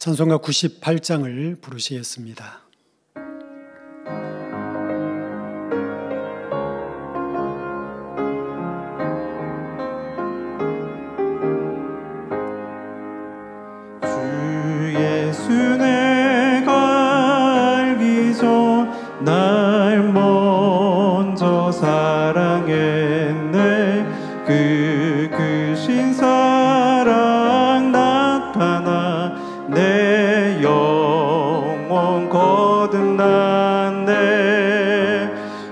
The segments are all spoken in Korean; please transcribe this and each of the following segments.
찬송가 98장을 부르시겠습니다. 주 예수 내가 알기 전 날 먼저 사랑했네. 그 크신 사랑 나타나 내 영혼 거듭났네.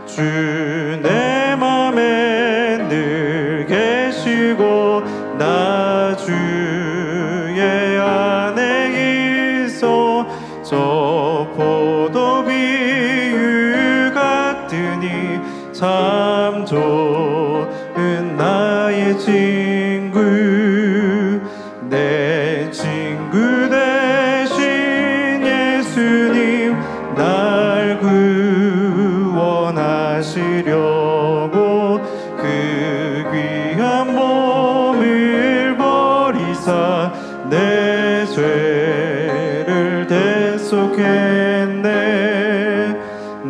주 내 맘에 늘 계시고 나 주의 안에 있어. 저 포도 비유 같으니 참 좋은 나의 친구. 내 친구 대신 예수님 날 구원하시려고 그 귀한 몸을 버리사 내 죄를 대속했네.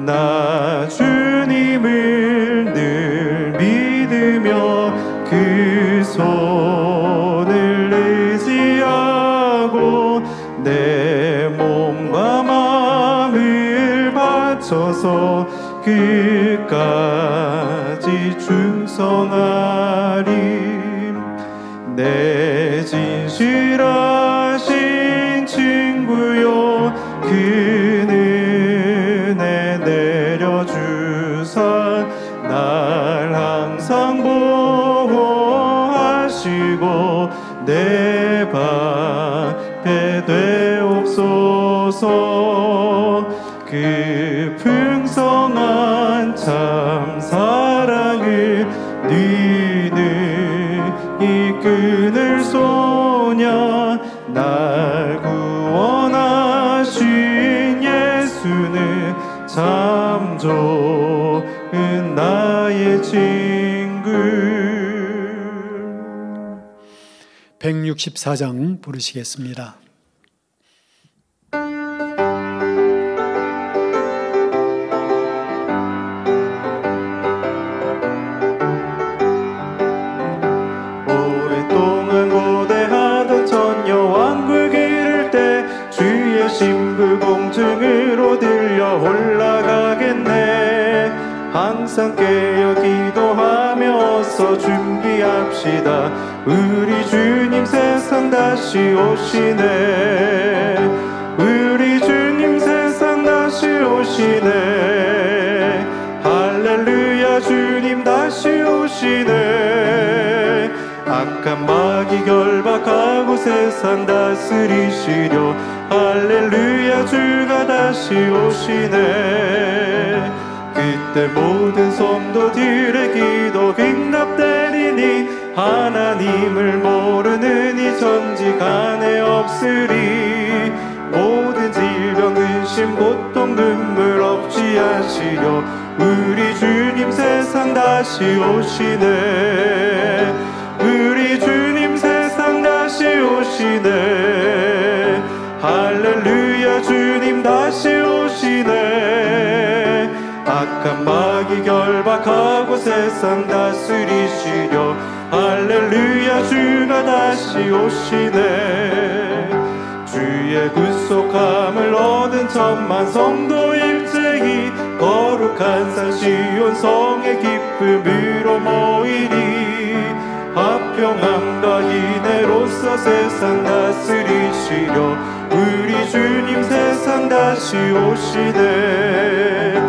나 주님을 늘 믿으며 그 손을 의지하고 내 몸과 마음을 바쳐서 끝까지 충성하리. 내 진실하신 친구요 그 은혜 내려주사 날 항상 보호하시고 내 방패 되옵소서. 그 풍성한 참 사랑을 니는 이끈을 쏘냐. 날 구원하신 예수는 참 좋은 나의 친구. 164장 부르시겠습니다. 오랫동안 고대하던 천녀왕국 이를 때 주의 신부 공중으로 들려 올라가겠네. 항상 깨어 기도하며 어서 준비합시다. 우리 주님 세상 다시 오시네. 우리 주님 세상 다시 오시네. 할렐루야 주님 다시 오시네. 악한 마귀 결박하고 세상 다스리시려 할렐루야 주가 다시 오시네. 그때 모든 성도들의 기도 응답되리니 하나님을 모르는 이 천지 간에 없으리. 모든 질병 근심 고통 눈물 없이 하시려 우리 주님 세상 다시 오시네. 우리 주님 세상 다시 오시네. 할렐루야 주님 다시 오시네. 악한 마귀 결박하고 세상 다스리시려 할렐루야 주가 다시 오시네. 주의 구속함을 얻은 천만 성도 일제히 거룩한 산 시온 성의 기쁨으로 모이리. 화평함과 인애로서 세상 다스리시려 우리 주님 세상 다시 오시네.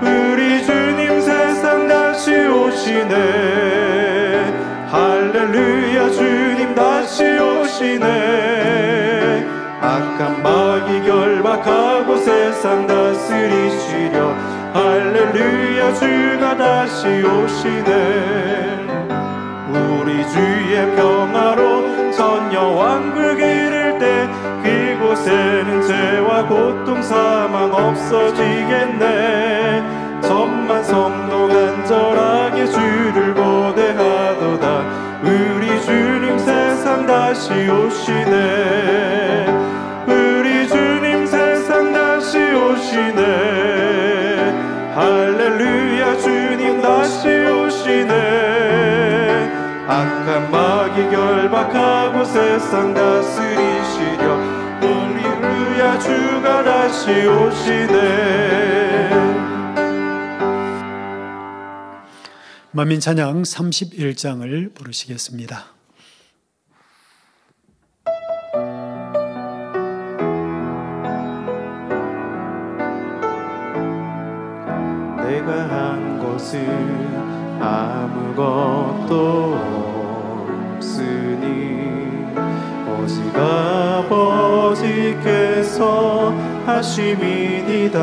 우리 주님 세상 다시 오시네. 할렐루야 주님 다시 오시네. 악한 마귀 결박하고 세상 다스리시려 할렐루야 주가 다시 오시네. 우리 주의 평화로 천녀왕국 이를 때 그곳에는 죄와 고통 사망 없어지겠네. 천만 성도 간절하게 주를 고대하도다. 우리 주님 세상 다시 오시네. 우리 악한 마귀 결박하고 세상 다스리시려. 할렐루야 주가 다시 오시네. 만민찬양 31장을 부르시겠습니다. 내가 한 것은 아무것도 없으니 오직 아버지께서 하심이니이다.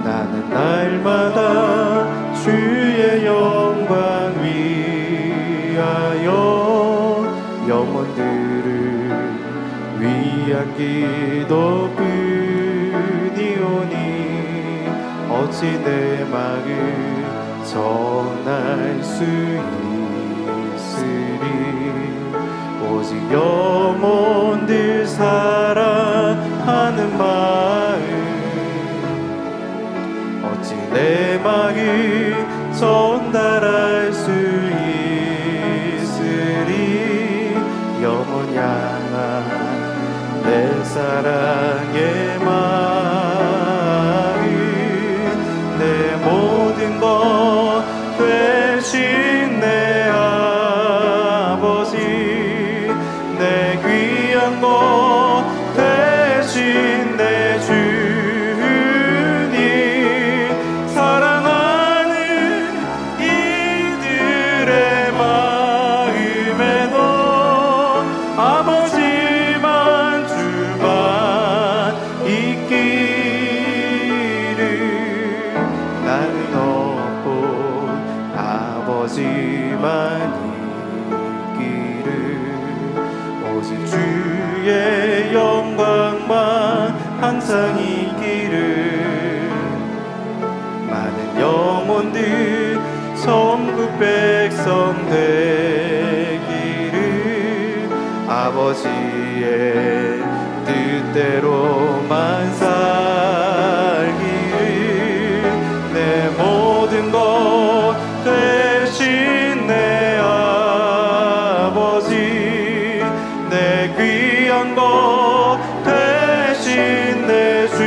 나는 날마다 주의 영광 위하여 영혼들을 위한 기도뿐이오니 어찌 내 마음 전할 수 있으리. 오직 영혼들 사랑하는 마음 어찌 내 마음 전달할 수 있으리. 영원 향한 내 사랑의 마음 내 모든 것 되신 내 아버지 내 귀한 것 되신 내 주님 사랑하는 이들의 마음에도 아버지만 주만 있기를. 나는 없고 아버지만 오직 주의 영광만 항상 있기를. 많은 영혼들 천국 백성 되기를. 아버지의 뜻대로만 살기를. 내 모든 것 되신 내 아버지 내 귀한 것 되신 내 주님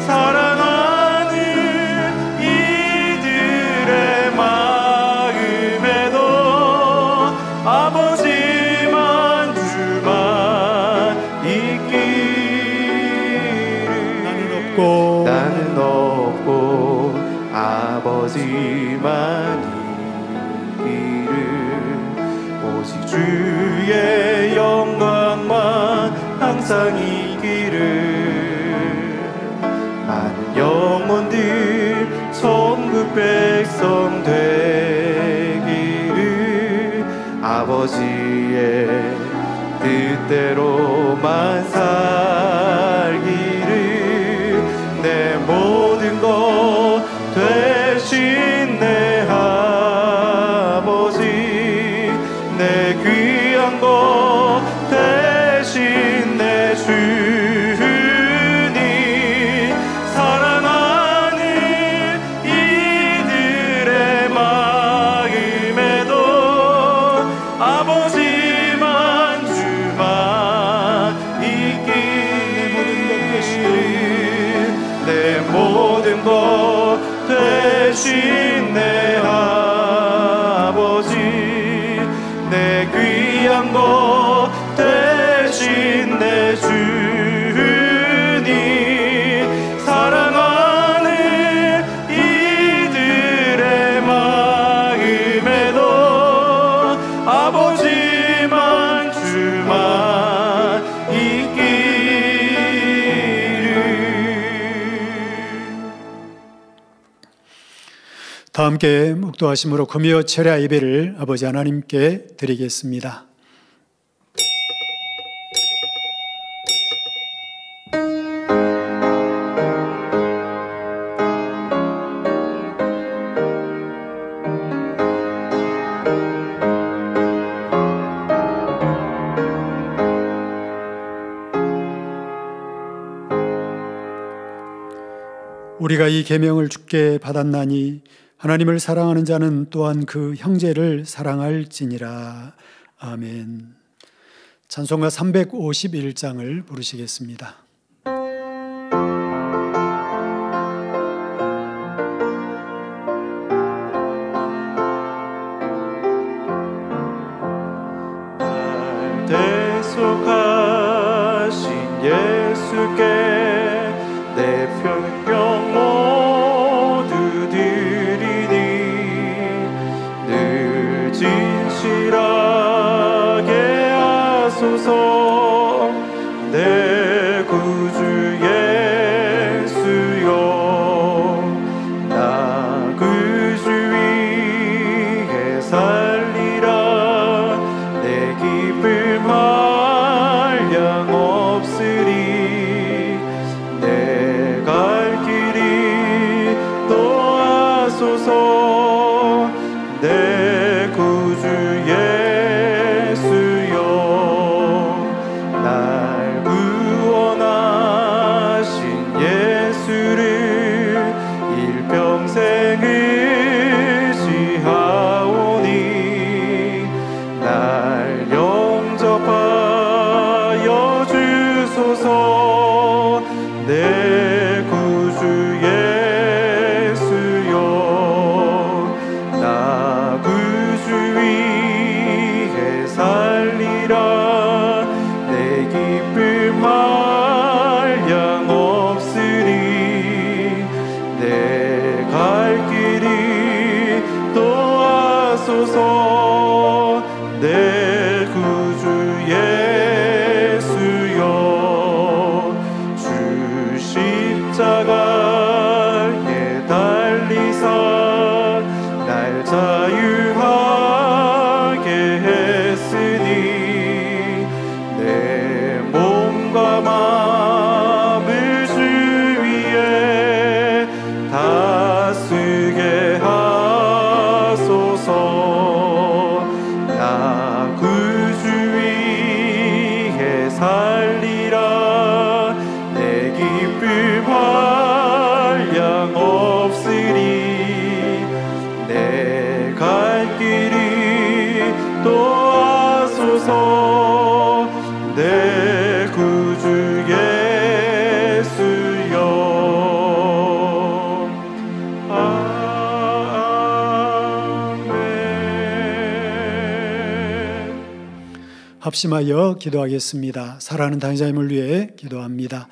사랑하는 이들의 마음에도 아버지만 주만 있기를. 나는 없고 아버지만 오직 주의 영광만 항상 있기를. 많은 영혼들 천국 백성 되기를. 아버지의 뜻대로만 살기를. 내 모든 것 되신 내 아버지 내 귀한 것 대신 내 주님 사랑하는 이들의 마음에도 아버지만 주만 있기를. 내 모든 것 대신 내 아버지 내 귀한 것 대신 내 주님 사랑하는 이들의 마음에도 아버지만 주만 있기를. 다 함께 묵도하심으로 금요 철야 예배를 아버지 하나님께 드리겠습니다. 우리가 이 계명을 주께 받았나니 하나님을 사랑하는 자는 또한 그 형제를 사랑할지니라. 아멘. 찬송가 351장을 부르시겠습니다. 대속하신 예수께 내 평경 모두 드리니 늘 진실하게 하소서. 내 구주 예수여, 나 그 주 위에 살리라. 내 기쁨 한량 없으리. 내 갈 길이 도와소서. 내 구주 예수여, 날 구원하신 예수를 일평생 의지하오니 날 영접하여 주소서. 내 구주 예수여, 나 구주 위에 살리라. 내 기쁨 한량 없으리. 내 갈 길이 도와소서. 내 구주 예수여, 주 십자가에 달리사 날 자유하게 했으니 내 몸과 마음을 주 위에 다쓰게 하소서. 나 구주 위에 살리라. 내 기쁨 한량 없으리. 내 갈 길이 도와소서. 내 구주 예수여. 아멘. 합심하여 기도하겠습니다. 사랑하는 당사님을 위해 기도합니다.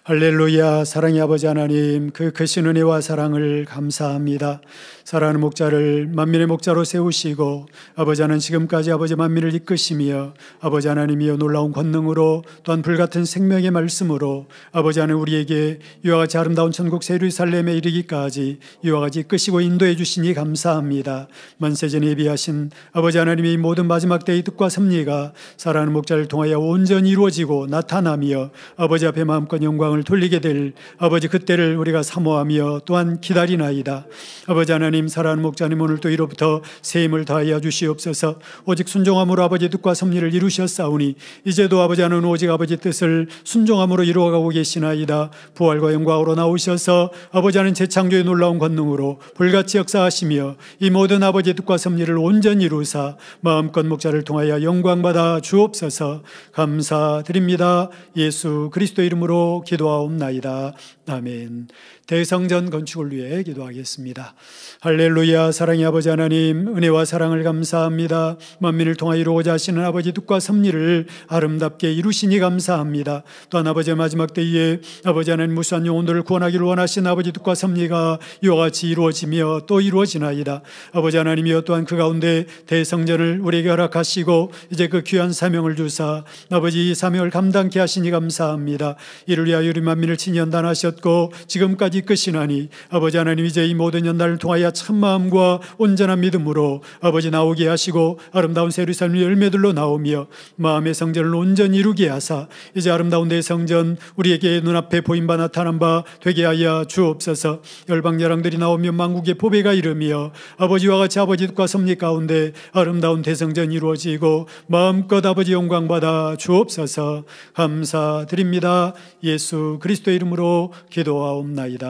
할렐루야. 사랑의 아버지 하나님, 그 크신 은혜와 사랑을 감사합니다. 사랑하는 목자를 만민의 목자로 세우시고 아버지 하나님 지금까지 아버지 만민을 이끄시며 아버지 하나님이여 놀라운 권능으로 또한 불같은 생명의 말씀으로 아버지 하나님 우리에게 이와 같이 아름다운 천국 새 예루살렘에 이르기까지 이와 같이 이끄시고 인도해 주시니 감사합니다. 만세전에 예비하신 아버지 하나님의 이 모든 마지막 때의 뜻과 섭리가 사랑하는 목자를 통하여 온전히 이루어지고 나타나며 아버지 앞에 마음껏 영광을 돌리게 될 아버지 그때를 우리가 사모하며 또한 기다리나이다. 아버지 하나님, 사랑하는 목자님 오늘도 이로부터 새 힘을 다하여 주시옵소서. 오직 순종함으로 아버지 뜻과 섭리를 이루셨사오니 이제도 아버지 하나님 오직 아버지 뜻을 순종함으로 이루어가고 계시나이다. 부활과 영광으로 나오셔서 아버지 하나님 재창조의 놀라운 권능으로 불같이 역사하시며 이 모든 아버지 뜻과 섭리를 온전히 이루사 마음껏 목자를 통하여 영광받아 주옵소서. 감사드립니다. 예수 그리스도 이름으로 기도하옵나이다. 아멘. 대성전 건축을 위해 기도하겠습니다. 할렐루야. 사랑의 아버지 하나님, 은혜와 사랑을 감사합니다. 만민을 통하여 이루고자 하시는 아버지 뜻과 섭리를 아름답게 이루시니 감사합니다. 또한 아버지의 마지막 때에 아버지 하나님 무수한 영혼들을 구원하기를 원하시는 아버지 뜻과 섭리가 이와 같이 이루어지며 또 이루어지나이다. 아버지 하나님이여 또한 그 가운데 대성전을 우리에게 허락하시고 이제 그 귀한 사명을 주사 아버지 이 사명을 감당케 하시니 감사합니다. 이를 위하여 우리 만민을 친히 연단하셨고 지금까지 이끄시나니 아버지 하나님 이제 이 모든 연단을 통하여 참마음과 온전한 믿음으로 아버지 나오게 하시고 아름다운 새 예루살렘 열매들로 나오며 마음의 성전을 온전히 이루게 하사 이제 아름다운 내 성전 우리에게 눈앞에 보인 바 나타난 바 되게 하여 주옵소서. 열방 열왕들이 나오며 만국의 보배가 이르며 아버지와 같이 아버지 뜻과 섭리 가운데 아름다운 대성전이 이루어지고 마음껏 아버지 영광 받아 주옵소서. 감사드립니다. 예수 그리스도의 이름으로 기도하옵나이다.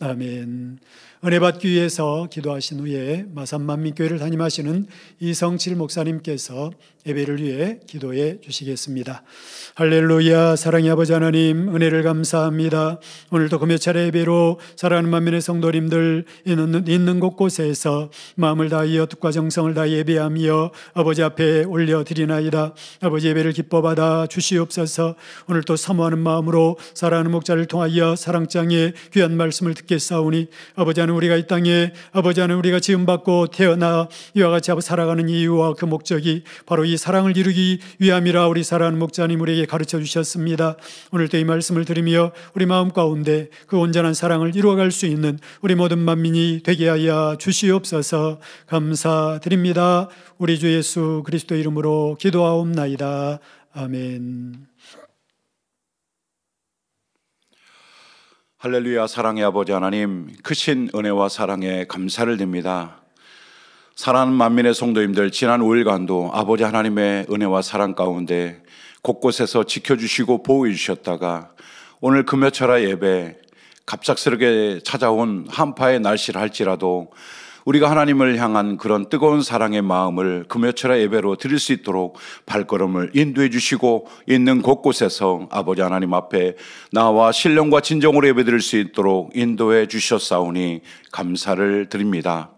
아멘. 은혜 받기 위해서 기도하신 후에 마산 만민교회를 담임하시는 이성칠 목사님께서 예배를 위해 기도해 주시겠습니다. 할렐루야. 사랑의 아버지 하나님, 은혜를 감사합니다. 오늘도 금요 차례 예배로 사랑하는 만민의 성도님들 있는 곳곳에서 마음을 다하여 뜻과 정성을 다해 예배하며 아버지 앞에 올려드리나이다. 아버지 예배를 기뻐 받아 주시옵소서. 오늘 또 사모하는 마음으로 사랑하는 목자를 통하여 사랑장의 귀한 말씀을 듣겠사오니 아버지 하나님, 우리가 이 땅에 아버지 하나님 우리가 지음받고 태어나 이와 같이 살아가는 이유와 그 목적이 바로 이 사랑을 이루기 위함이라 우리 사랑하는 목자님 우리에게 가르쳐 주셨습니다. 오늘도 이 말씀을 들으며 우리 마음 가운데 그 온전한 사랑을 이루어갈 수 있는 우리 모든 만민이 되게 하여 주시옵소서. 감사드립니다. 우리 주 예수 그리스도 이름으로 기도하옵나이다. 아멘. 할렐루야. 사랑의 아버지 하나님, 크신 은혜와 사랑에 감사를 드립니다. 사랑하는 만민의 성도님들, 지난 5일간도 아버지 하나님의 은혜와 사랑 가운데 곳곳에서 지켜주시고 보호해 주셨다가 오늘 금요철야 예배 갑작스럽게 찾아온 한파의 날씨를 할지라도 우리가 하나님을 향한 그런 뜨거운 사랑의 마음을 금요철야 예배로 드릴 수 있도록 발걸음을 인도해 주시고 있는 곳곳에서 아버지 하나님 앞에 나와 신령과 진정으로 예배 드릴 수 있도록 인도해 주셨사오니 감사를 드립니다.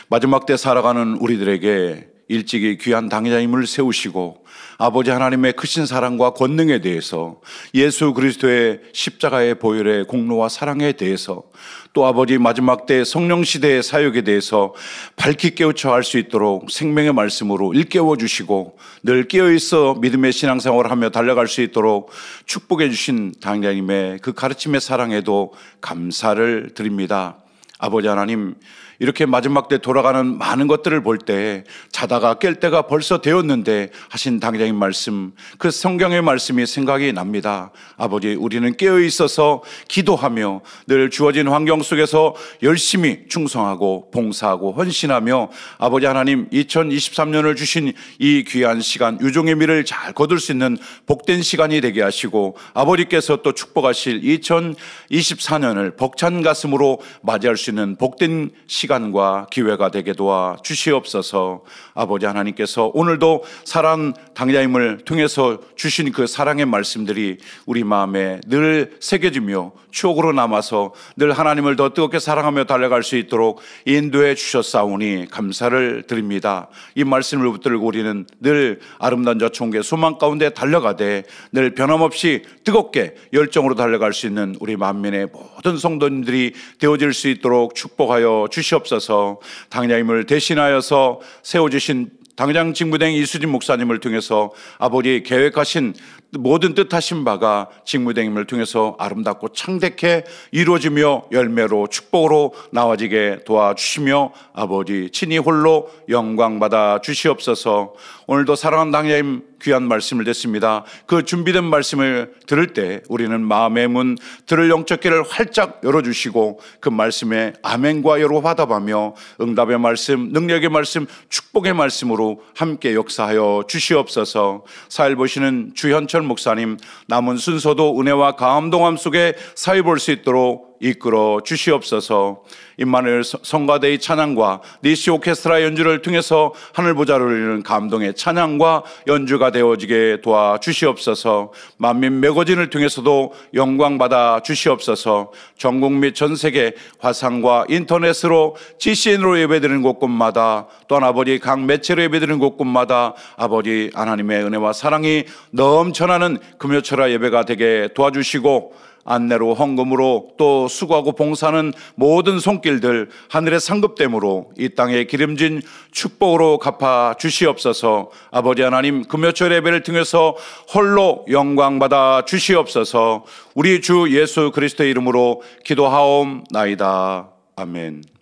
마지막 때 살아가는 우리들에게 일찍이 귀한 당회자님을 세우시고 아버지 하나님의 크신 사랑과 권능에 대해서, 예수 그리스도의 십자가의 보혈의 공로와 사랑에 대해서, 또 아버지 마지막 때 성령 시대의 사역에 대해서 밝히 깨우쳐 알 수 있도록 생명의 말씀으로 일깨워 주시고 늘 깨어있어 믿음의 신앙생활을 하며 달려갈 수 있도록 축복해 주신 당회자님의 그 가르침의 사랑에도 감사를 드립니다. 아버지 하나님, 이렇게 마지막 때 돌아가는 많은 것들을 볼 때 자다가 깰 때가 벌써 되었는데 하신 당회장님 말씀, 그 성경의 말씀이 생각이 납니다. 아버지, 우리는 깨어 있어서 기도하며 늘 주어진 환경 속에서 열심히 충성하고 봉사하고 헌신하며 아버지 하나님 2023년을 주신 이 귀한 시간, 유종의 미를 잘 거둘 수 있는 복된 시간이 되게 하시고 아버지께서 또 축복하실 2024년을 벅찬 가슴으로 맞이할 수 있는 복된 시간과 기회가 되게 도와 주시옵소서. 아버지 하나님께서 오늘도 사랑 당회자님을 통해서 주신 그 사랑의 말씀들이 우리 마음에 늘 새겨지며 추억으로 남아서 늘 하나님을 더 뜨겁게 사랑하며 달려갈 수 있도록 인도해 주셨사오니 감사를 드립니다. 이 말씀을 붙들고 우리는 늘 아름다운 저 총계 소망 가운데 달려가되 늘 변함없이 뜨겁게 열정으로 달려갈 수 있는 우리 만민의 모든 성도님들이 되어질 수 있도록 축복하여 주시옵소서. 당회장님을 대신하여서 세워주신 당장 직무대행 이수진 목사님을 통해서 아버지 계획하신 모든 뜻하신 바가 직무대행님을 통해서 아름답고 창대케 이루어지며 열매로 축복으로 나와지게 도와주시며 아버지 친히 홀로 영광받아 주시옵소서. 오늘도 사랑하는 당회장님 귀한 말씀을 듣습니다. 그 준비된 말씀을 들을 때 우리는 마음의 문, 들을 영적 귀를 활짝 열어주시고 그 말씀에 아멘과 여로 화답하며 응답의 말씀, 능력의 말씀, 축복의 말씀으로 함께 역사하여 주시옵소서. 사일 보시는 주현철 목사님, 남은 순서도 은혜와 감동함 속에 사회 볼 수 있도록 이끌어 주시옵소서. 임마누엘 성가대의 찬양과 니시 오케스트라 연주를 통해서 하늘 보좌를 울리는 감동의 찬양과 연주가 되어지게 도와주시옵소서. 만민 매거진을 통해서도 영광받아 주시옵소서. 전국 및 전세계 화상과 인터넷으로 GCN으로 예배드리는 곳곳마다 또한 아버지 각 매체로 예배드리는 곳곳마다 아버지 하나님의 은혜와 사랑이 넘쳐나는 금요철야 예배가 되게 도와주시고 안내로 헌금으로 또 수고하고 봉사하는 모든 손길들 하늘의 상급됨으로 이 땅에 기름진 축복으로 갚아 주시옵소서. 아버지 하나님, 금요철 예배를 통해서 홀로 영광받아 주시옵소서. 우리 주 예수 그리스도의 이름으로 기도하옵나이다. 아멘.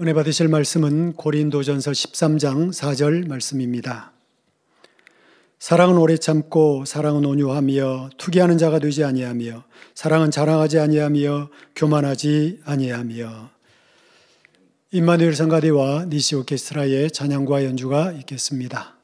은혜 받으실 말씀은 고린도전서 13장 4절 말씀입니다. 사랑은 오래 참고 사랑은 온유하며 투기하는 자가 되지 아니하며 사랑은 자랑하지 아니하며 교만하지 아니하며. 임마누엘 성가대와 니시 오케스트라의 찬양과 연주가 있겠습니다.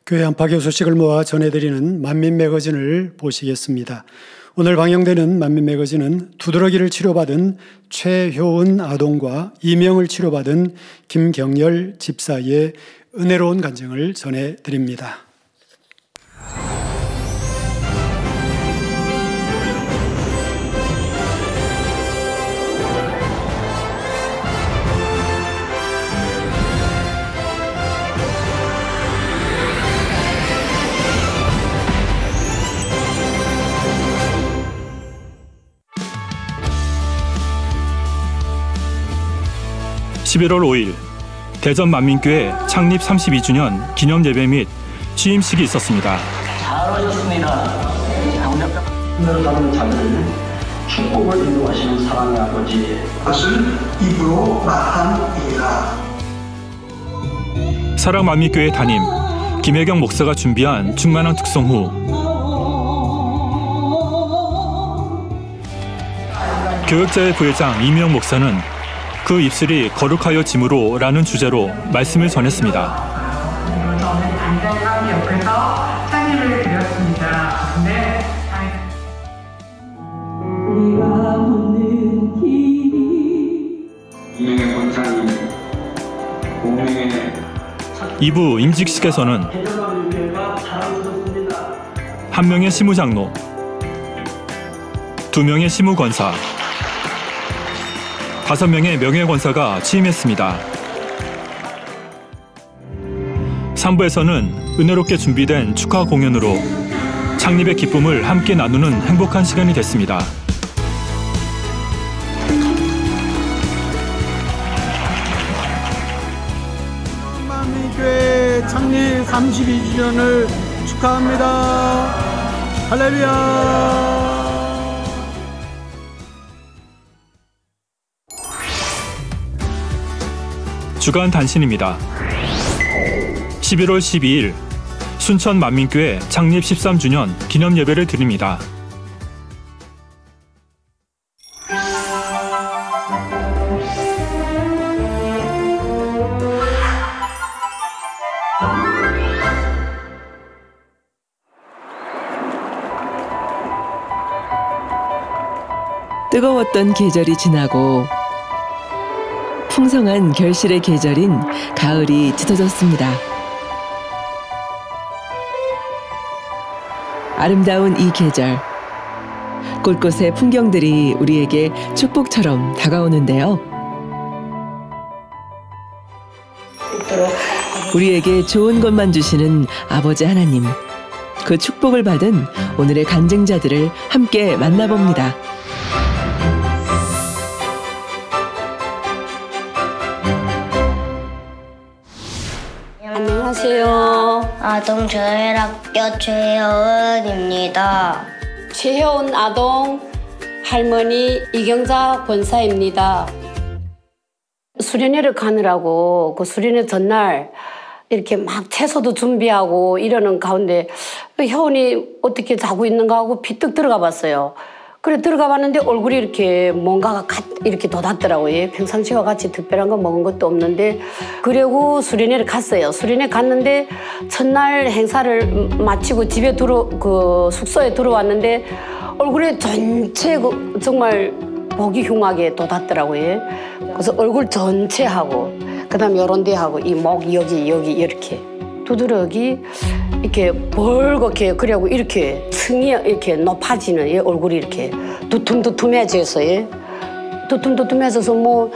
교회 안팎의 소식을 모아 전해드리는 만민 매거진을 보시겠습니다. 오늘 방영되는 만민 매거진은 두드러기를 치료받은 최효은 아동과 이명을 치료받은 김경열 집사의 은혜로운 간증을 전해드립니다. (11월 5일) 대전 만민교회 창립 32주년 기념 예배 및 취임식이 있었습니다. 잘 오셨습니다. 하늘을 자녀를 축복을 인도하시는 사랑의 아버지, 그것을 입으로 말하니라. 사랑 만민교회 담임 김혜경 목사가 준비한 충만한 특송 후 교역자의 부회장 이미영 목사는 그 입술이 거룩하여 짐으로 라는 주제로 말씀을 전했습니다. 저는 안전함 옆에서 찬양을 드렸습니다. 근데 우리가 묻는 길이 이명의 권사님, 공명의 2부 임직식에서는 한 명의 시무장로, 2명의 시무권사, 5명의 명예권사가 취임했습니다. 3부에서는 은혜롭게 준비된 축하 공연으로 창립의 기쁨을 함께 나누는 행복한 시간이 됐습니다. 만민교회 창립 32주년을 축하합니다. 할렐루야. 주간 단신입니다. 11월 12일 순천 만민교회 창립 13주년 기념 예배를 드립니다. 뜨거웠던 계절이 지나고 풍성한 결실의 계절인 가을이 짙어졌습니다. 아름다운 이 계절, 곳곳의 풍경들이 우리에게 축복처럼 다가오는데요. 우리에게 좋은 것만 주시는 아버지 하나님, 그 축복을 받은 오늘의 간증자들을 함께 만나봅니다. 안녕하세요. 아동조혈학교 최혜원입니다. 최혜원 아동 할머니 이경자 권사입니다. 수련회를 가느라고 그 수련회 전날 이렇게 막 채소도 준비하고 이러는 가운데 혜원이 어떻게 자고 있는가 하고 비뜩 들어가 봤어요. 그래 들어가 봤는데 얼굴이 이렇게 뭔가가 이렇게 돋았더라고요. 평상시와 같이 특별한 거 먹은 것도 없는데 그리고 수련회를 갔어요. 수련회 갔는데 첫날 행사를 마치고 집에 숙소에 들어왔는데 얼굴에 전체 정말 보기 흉하게 돋았더라고요. 그래서 얼굴 전체하고 그다음에 요런 데하고 이 목 여기 이렇게 두드러기 이렇게 벌겋게 그리고 이렇게 층이 이렇게 높아지는 이 얼굴이 이렇게 두툼해져서 두툼해져서 뭐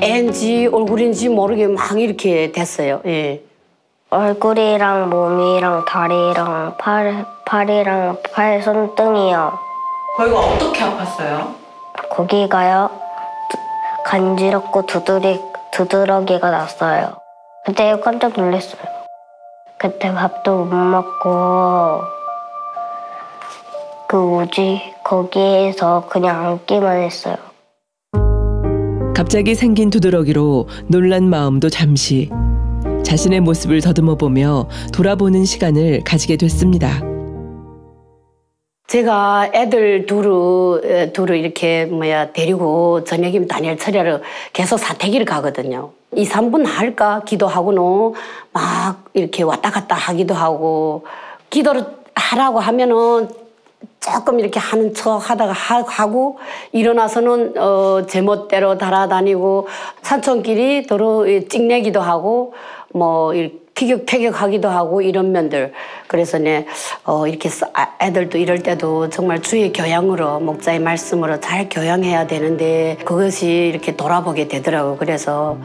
애인지 얼굴인지 모르게 막 이렇게 됐어요. 예. 얼굴이랑 몸이랑 다리랑 팔이랑 팔 손등이요. 거기가 어떻게 아팠어요? 거기가요 간지럽고 두드러기가 났어요. 그때 깜짝 놀랐어요. 그때 밥도 못 먹고 거기에서 그냥 앉기만 했어요. 갑자기 생긴 두드러기로 놀란 마음도 잠시 자신의 모습을 더듬어보며 돌아보는 시간을 가지게 됐습니다. 제가 애들 둘을 이렇게 데리고 저녁이면 다니엘 처리하러 계속 사택일을 가거든요. 2, 3분 할까 기도하고는 막 이렇게 왔다 갔다 하기도 하고 기도를 하라고 하면은 조금 이렇게 하는 척 하다가 하고 일어나서는 제멋대로 달아다니고 산천길이 도로 찍내기도 하고 뭐 티격태격하기도 하고 이런 면들. 그래서 이렇게 애들도 이럴 때도 정말 주의 교양으로 목자의 말씀으로 잘 교양해야 되는데 그것이 이렇게 돌아보게 되더라고요. 그래서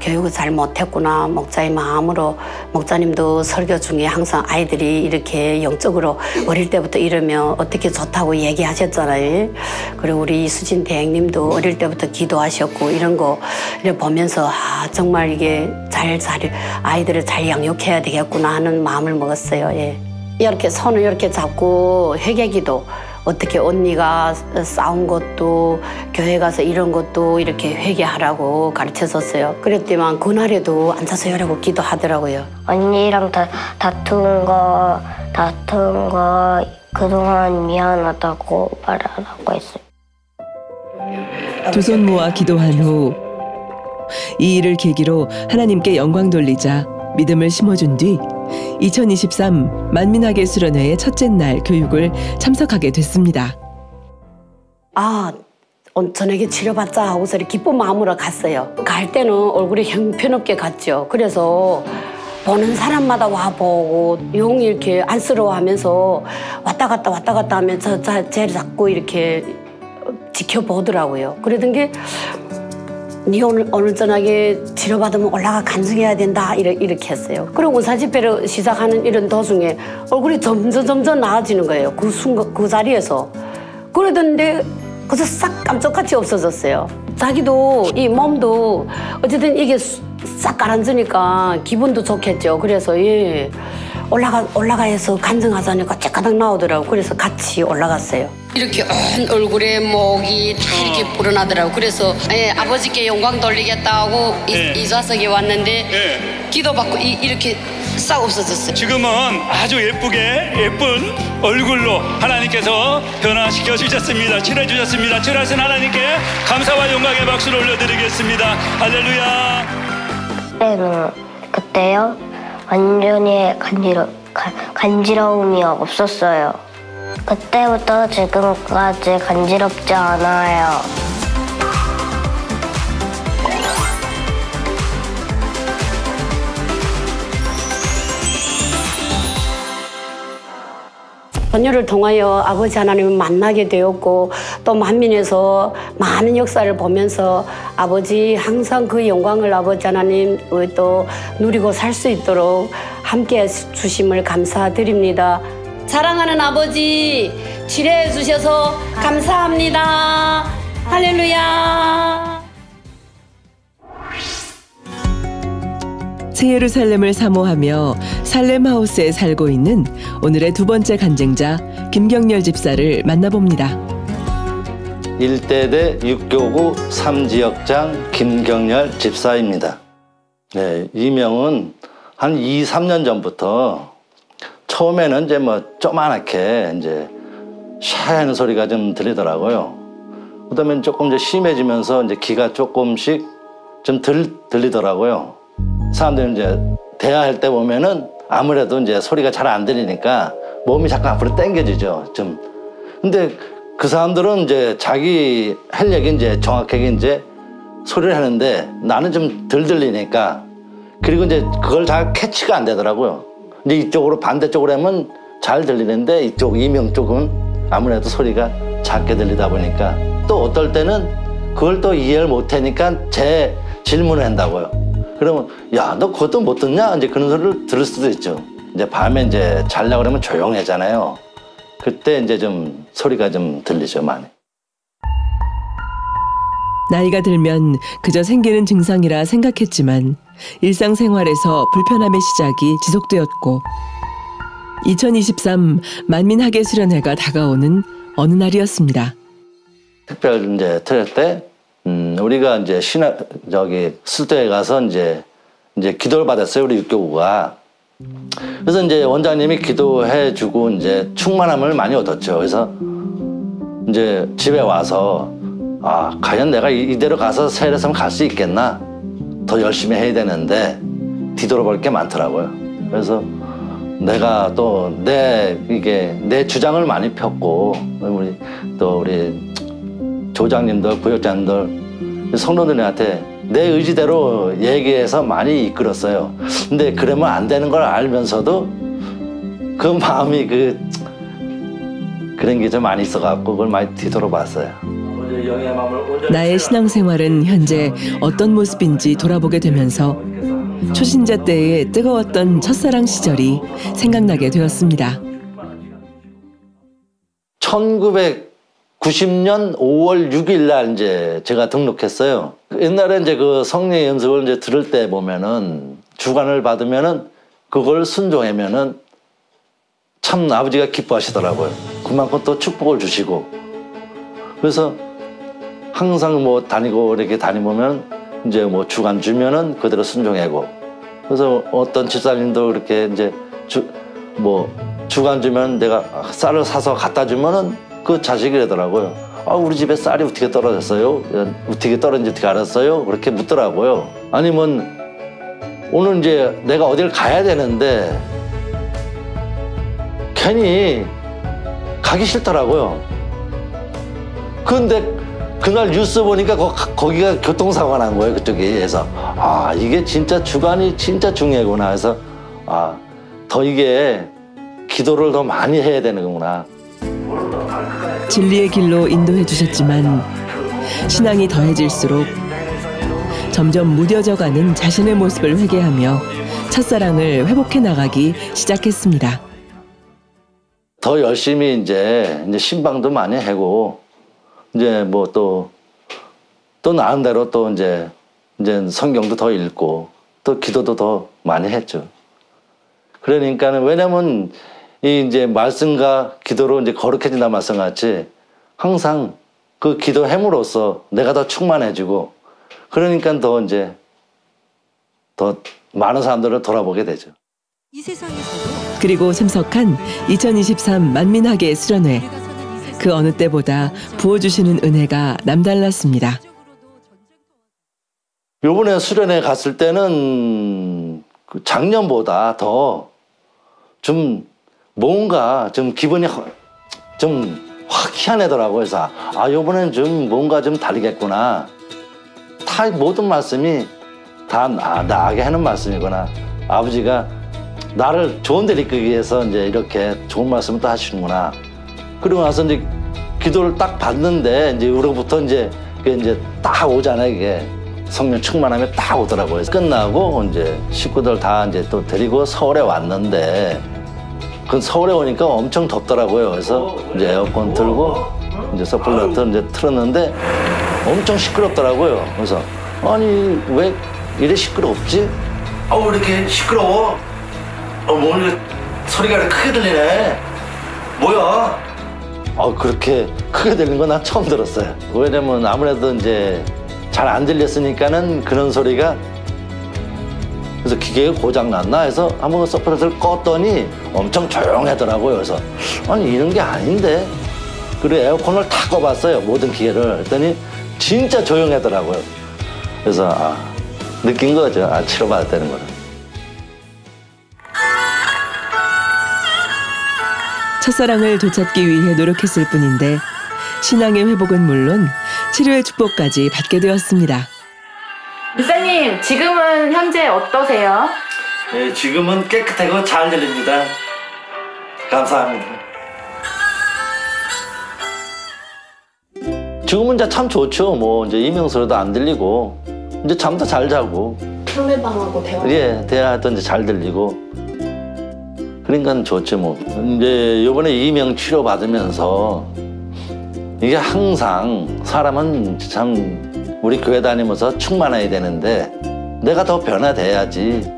교육을 잘 못했구나. 목자의 마음으로 목자님도 설교 중에 항상 아이들이 이렇게 영적으로 어릴 때부터 이러면 어떻게 좋다고 얘기하셨잖아요. 그리고 우리 이수진 대행님도 어릴 때부터 기도하셨고 이런 거 보면서 정말 이게 아이들을 잘 양육해야 되겠구나 하는 마음을 먹었어요. 예. 이렇게 손을 이렇게 잡고 회개기도 어떻게 언니가 싸운 것도 교회 가서 이런 것도 이렇게 회개하라고 가르쳐줬어요. 그랬더니만 그날에도 앉아서 하라고 기도하더라고요. 언니랑 다툰 거 그동안 미안하다고 말하라고 했어요. 두 손 모아 기도한 후 이 일을 계기로 하나님께 영광 돌리자 믿음을 심어준 뒤 2023 만민학예 수련회의 첫째 날 교육을 참석하게 됐습니다. 저녁에 치료받자 하고서 기쁜 마음으로 갔어요. 갈 때는 얼굴이 형편없게 갔죠. 그래서 보는 사람마다 와보고 용 이렇게 안쓰러워하면서 왔다 갔다 하면서 쟤를 자꾸 이렇게 지켜보더라고요. 그러던 게 네 오늘 저녁에 치료받으면 올라가 간증해야 된다 이렇게 했어요. 그리고 은사 집회를 시작하는 이런 도중에 얼굴이 점점 나아지는 거예요. 그 순간 그 자리에서. 그러던데 그래서 싹 깜짝같이 없어졌어요. 자기도 이 몸도 어쨌든 이게 싹 가라앉으니까 기분도 좋겠죠. 그래서 올라가서 간증하자니까 째까닥 나오더라고. 그래서 같이 올라갔어요. 이렇게 온 얼굴에 목이 다 이렇게 불어나더라고. 그래서 아버지께 영광 돌리겠다고 이 좌석에 왔는데 기도받고 이렇게 싹 없어졌어요. 지금은 아주 예쁜 얼굴로 하나님께서 변화시켜 주셨습니다. 칠해 주셨습니다. 칠하신 하나님께 감사와 영광의 박수를 올려드리겠습니다. 할렐루야. 그때요 완전히 간지러움이 없었어요. 그때부터 지금까지 간지럽지 않아요. 전율을 통하여 아버지 하나님을 만나게 되었고 또 만민에서 많은 역사를 보면서 아버지 항상 그 영광을 아버지 하나님 또 누리고 살 수 있도록 함께해 주심을 감사드립니다. 사랑하는 아버지 치료해 주셔서 감사합니다. 할렐루야. 새 예루살렘을 사모하며 살렘하우스에 살고 있는 오늘의 두 번째 간증자 김경렬 집사를 만나봅니다. 1대대 6교구 3지역장 김경렬 집사입니다. 네, 이명은 한 2, 3년 전부터 처음에는 이제 뭐 조그맣게 이제 샤하는 소리가 좀 들리더라고요. 그다음에 조금 이제 심해지면서 이제 귀가 조금씩 좀 들리더라고요. 사람들이 이제 대화할 때 보면은 아무래도 이제 소리가 잘 안 들리니까 몸이 자꾸 앞으로 당겨지죠. 좀. 근데 그 사람들은 이제 자기 할 얘기 이제 정확하게 이제 소리를 하는데 나는 좀 덜 들리니까 그리고 이제 그걸 잘 캐치가 안 되더라고요. 이제 이쪽으로 반대쪽으로 하면 잘 들리는데 이쪽 이명 쪽은 아무래도 소리가 작게 들리다 보니까 또 어떨 때는 그걸 또 이해를 못 하니까 제 질문을 한다고요. 그러면 야, 너 그것도 못 듣냐? 이제 그런 소리를 들을 수도 있죠. 이제 밤에 이제 자려고 그러면 조용하잖아요. 그때 이제 좀 소리가 좀 들리죠, 많이. 나이가 들면 그저 생기는 증상이라 생각했지만 일상생활에서 불편함의 시작이 지속되었고 2023 만민학예수련회가 다가오는 어느 날이었습니다. 특별 이제 틀 때 우리가 이제 수도에 가서 이제 기도를 받았어요, 우리 육교구가. 그래서 이제 원장님이 기도해주고 이제 충만함을 많이 얻었죠. 그래서 이제 집에 와서 과연 내가 이대로 가서 세례성 갈 수 있겠나? 더 열심히 해야 되는데 뒤돌아볼 게 많더라고요. 그래서 내가 또 내 주장을 많이 폈고 우리 조장님들, 구역장님들, 성도들한테 내 의지대로 얘기해서 많이 이끌었어요. 근데 그러면 안 되는 걸 알면서도 그 마음이 그런 게 좀 많이 있어갖고 그걸 많이 뒤돌아봤어요. 나의 신앙생활은 현재 어떤 모습인지 돌아보게 되면서 초신자 때의 뜨거웠던 첫사랑 시절이 생각나게 되었습니다. 1990년 5월 6일 날 이제 제가 등록했어요. 옛날에 이제 그 성령 연습을 이제 들을 때 보면은 주관을 받으면은 그걸 순종하면은 참 아버지가 기뻐하시더라고요. 그만큼 또 축복을 주시고. 그래서 항상 뭐 다니고 이렇게 다니보면 이제 뭐 주관 주면은 그대로 순종하고. 그래서 어떤 집사님도 이렇게 이제 주관 주면 내가 쌀을 사서 갖다 주면은 그 자식이 그러더라고요. 우리 집에 쌀이 어떻게 떨어졌어요? 어떻게 떨어진지 어떻게 알았어요? 그렇게 묻더라고요. 아니면 오늘 이제 내가 어딜 가야 되는데 괜히 가기 싫더라고요. 그런데 그날 뉴스 보니까 거기가 교통사고가 난 거예요, 그쪽에. 그래서 이게 진짜 주관이 진짜 중요하구나. 해서 더 이게 기도를 더 많이 해야 되는구나. 진리의 길로 인도해 주셨지만 신앙이 더해질수록 점점 무뎌져가는 자신의 모습을 회개하며 첫사랑을 회복해 나가기 시작했습니다. 더 열심히 이제 신방도 많이 하고 이제 뭐 또 나름대로 또 이제 성경도 더 읽고 또 기도도 더 많이 했죠. 그러니까는 왜냐면 이 이제 말씀과 기도로 이제 거룩해진다 말씀같이 항상 그 기도함으로써 내가 더 충만해지고 그러니까 더 이제 더 많은 사람들을 돌아보게 되죠. 이 세상에서도 그리고 참석한 2023 만민학예 수련회. 그 어느 때보다 부어주시는 은혜가 남달랐습니다. 요번에 수련회 갔을 때는 작년보다 더 좀 뭔가 좀 기분이 좀 확 희한하더라고요. 그래서 요번엔 좀 뭔가 좀 다르겠구나. 다 모든 말씀이 다 나에게 하는 말씀이구나. 아버지가 나를 좋은 데를 이끌기 위해서 이제 이렇게 좋은 말씀을 또 하시는구나. 그리고 나서 이제 기도를 딱 받는데 이제 우로부터 이제 딱 오잖아요. 이게 성령 충만함이 딱 오더라고요. 끝나고 이제 식구들 다 이제 또 데리고 서울에 왔는데 그 서울에 오니까 엄청 덥더라고요. 그래서 이제 에어컨 틀고 이제 서플라트 이제 틀었는데 엄청 시끄럽더라고요. 그래서 아니 왜 이래 시끄럽지? 왜 이렇게 시끄러워? 뭐 이렇게 소리가 이렇게 크게 들리네. 뭐야? 그렇게 크게 들리는 건 난 처음 들었어요. 왜냐면 아무래도 이제 잘 안 들렸으니까는 그런 소리가 그래서 기계가 고장 났나 해서 한번 서프라이트를 껐더니 엄청 조용하더라고요. 그래서 아니 이런 게 아닌데. 그리고 에어컨을 다 꺼봤어요. 모든 기계를. 했더니 진짜 조용하더라고요. 그래서 느낀 거죠. 치료받아야 되는 거는. 첫사랑을 되찾기 위해 노력했을 뿐인데 신앙의 회복은 물론 치료의 축복까지 받게 되었습니다. 목사님, 지금은 현재 어떠세요? 네, 지금은 깨끗하고 잘 들립니다. 감사합니다. 지금은 이제 참 좋죠. 뭐 이제 이명소리도 안 들리고 이제 잠도 잘 자고. 상대방하고 대화. 예, 대화도 이제 잘 들리고. 그러니까 좋죠 뭐. 이제 이번에 이명 치료 받으면서 이게 항상 사람은 참 우리 교회 다니면서 충만해야 되는데 내가 더 변화돼야지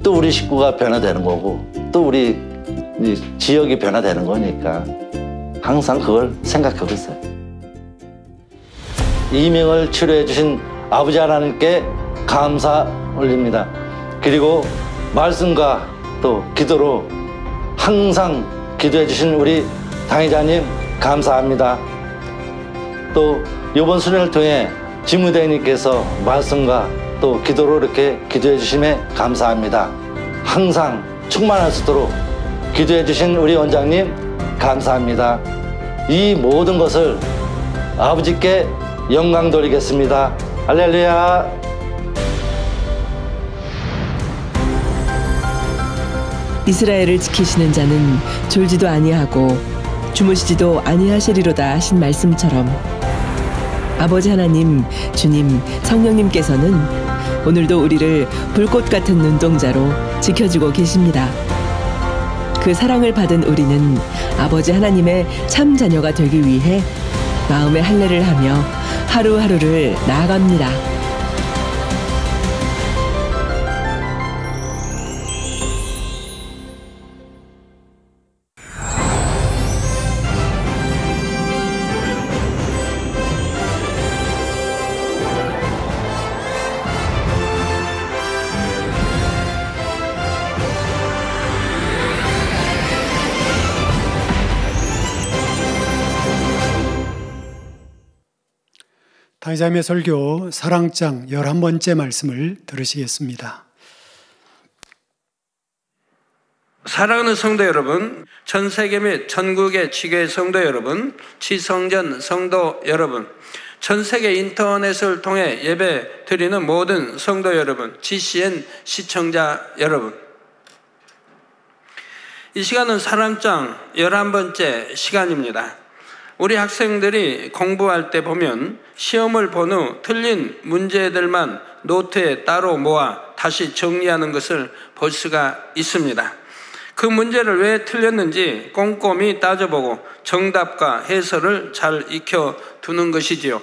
또 우리 식구가 변화되는 거고 또 우리 지역이 변화되는 거니까 항상 그걸 생각하고 있어요. 이명을 치료해 주신 아버지 하나님께 감사 올립니다. 그리고 말씀과 또 기도로 항상 기도해 주신 우리 당회자님 감사합니다. 또 이번 수련을 통해 지무대님께서 말씀과 또 기도로 이렇게 기도해 주심에 감사합니다. 항상 충만할 수 있도록 기도해 주신 우리 원장님 감사합니다. 이 모든 것을 아버지께 영광 돌리겠습니다. 할렐루야. 이스라엘을 지키시는 자는 졸지도 아니하고 주무시지도 아니하시리로다 하신 말씀처럼 아버지 하나님, 주님, 성령님께서는 오늘도 우리를 불꽃 같은 눈동자로 지켜주고 계십니다. 그 사랑을 받은 우리는 아버지 하나님의 참 자녀가 되기 위해 마음의 할례를 하며 하루하루를 나아갑니다. 당회자님의 설교 사랑장 11번째 말씀을 들으시겠습니다. 사랑하는 성도 여러분, 전 세계 및 전국의 지교회 성도 여러분, 지성전 성도 여러분, 전 세계 인터넷을 통해 예배 드리는 모든 성도 여러분, GCN 시청자 여러분, 이 시간은 사랑장 11번째 시간입니다. 우리 학생들이 공부할 때 보면 시험을 본 후 틀린 문제들만 노트에 따로 모아 다시 정리하는 것을 볼 수가 있습니다. 그 문제를 왜 틀렸는지 꼼꼼히 따져보고 정답과 해설을 잘 익혀두는 것이지요.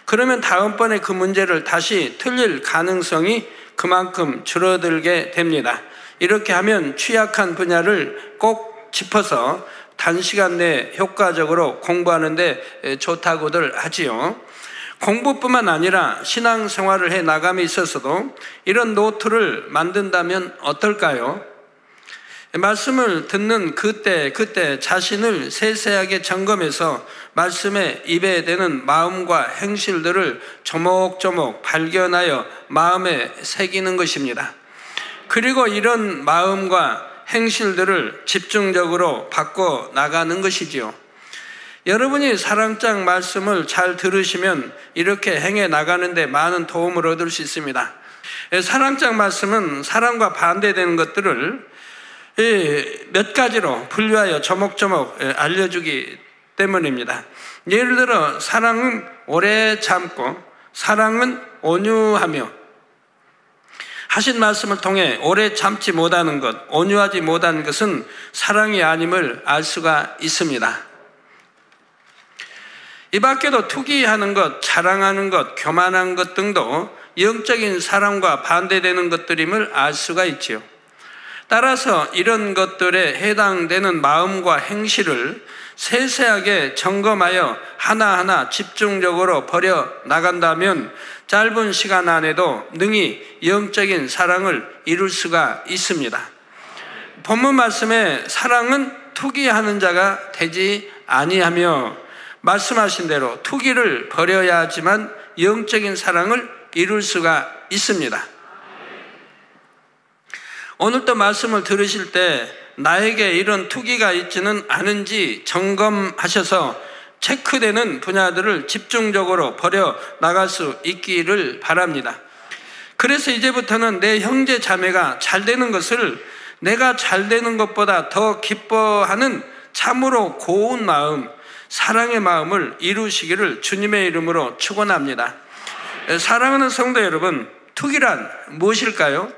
그러면 다음번에 그 문제를 다시 틀릴 가능성이 그만큼 줄어들게 됩니다. 이렇게 하면 취약한 분야를 꼭 짚어서 단시간 내에 효과적으로 공부하는 데 좋다고들 하지요. 공부뿐만 아니라 신앙생활을 해 나감에 있어서도 이런 노트를 만든다면 어떨까요? 말씀을 듣는 그때 자신을 세세하게 점검해서 말씀에 입에대는 마음과 행실들을 조목조목 발견하여 마음에 새기는 것입니다. 그리고 이런 마음과 행실들을 집중적으로 바꿔 나가는 것이지요. 여러분이 사랑장 말씀을 잘 들으시면 이렇게 행해 나가는데 많은 도움을 얻을 수 있습니다. 사랑장 말씀은 사랑과 반대되는 것들을 몇 가지로 분류하여 조목조목 알려주기 때문입니다. 예를 들어 사랑은 오래 참고, 사랑은 온유하며, 하신 말씀을 통해 오래 참지 못하는 것, 온유하지 못하는 것은 사랑이 아님을 알 수가 있습니다. 이 밖에도 투기하는 것, 자랑하는 것, 교만한 것 등도 영적인 사랑과 반대되는 것들임을 알 수가 있지요. 따라서 이런 것들에 해당되는 마음과 행실을 세세하게 점검하여 하나하나 집중적으로 버려 나간다면 짧은 시간 안에도 능히 영적인 사랑을 이룰 수가 있습니다. 본문 말씀에 사랑은 투기하는 자가 되지 아니하며 말씀하신 대로 투기를 버려야 하지만 영적인 사랑을 이룰 수가 있습니다. 오늘도 말씀을 들으실 때 나에게 이런 투기가 있지는 않은지 점검하셔서 체크되는 분야들을 집중적으로 버려 나갈 수 있기를 바랍니다. 그래서 이제부터는 내 형제 자매가 잘 되는 것을 내가 잘 되는 것보다 더 기뻐하는 참으로 고운 마음, 사랑의 마음을 이루시기를 주님의 이름으로 축원합니다. 사랑하는 성도 여러분, 투기란 무엇일까요?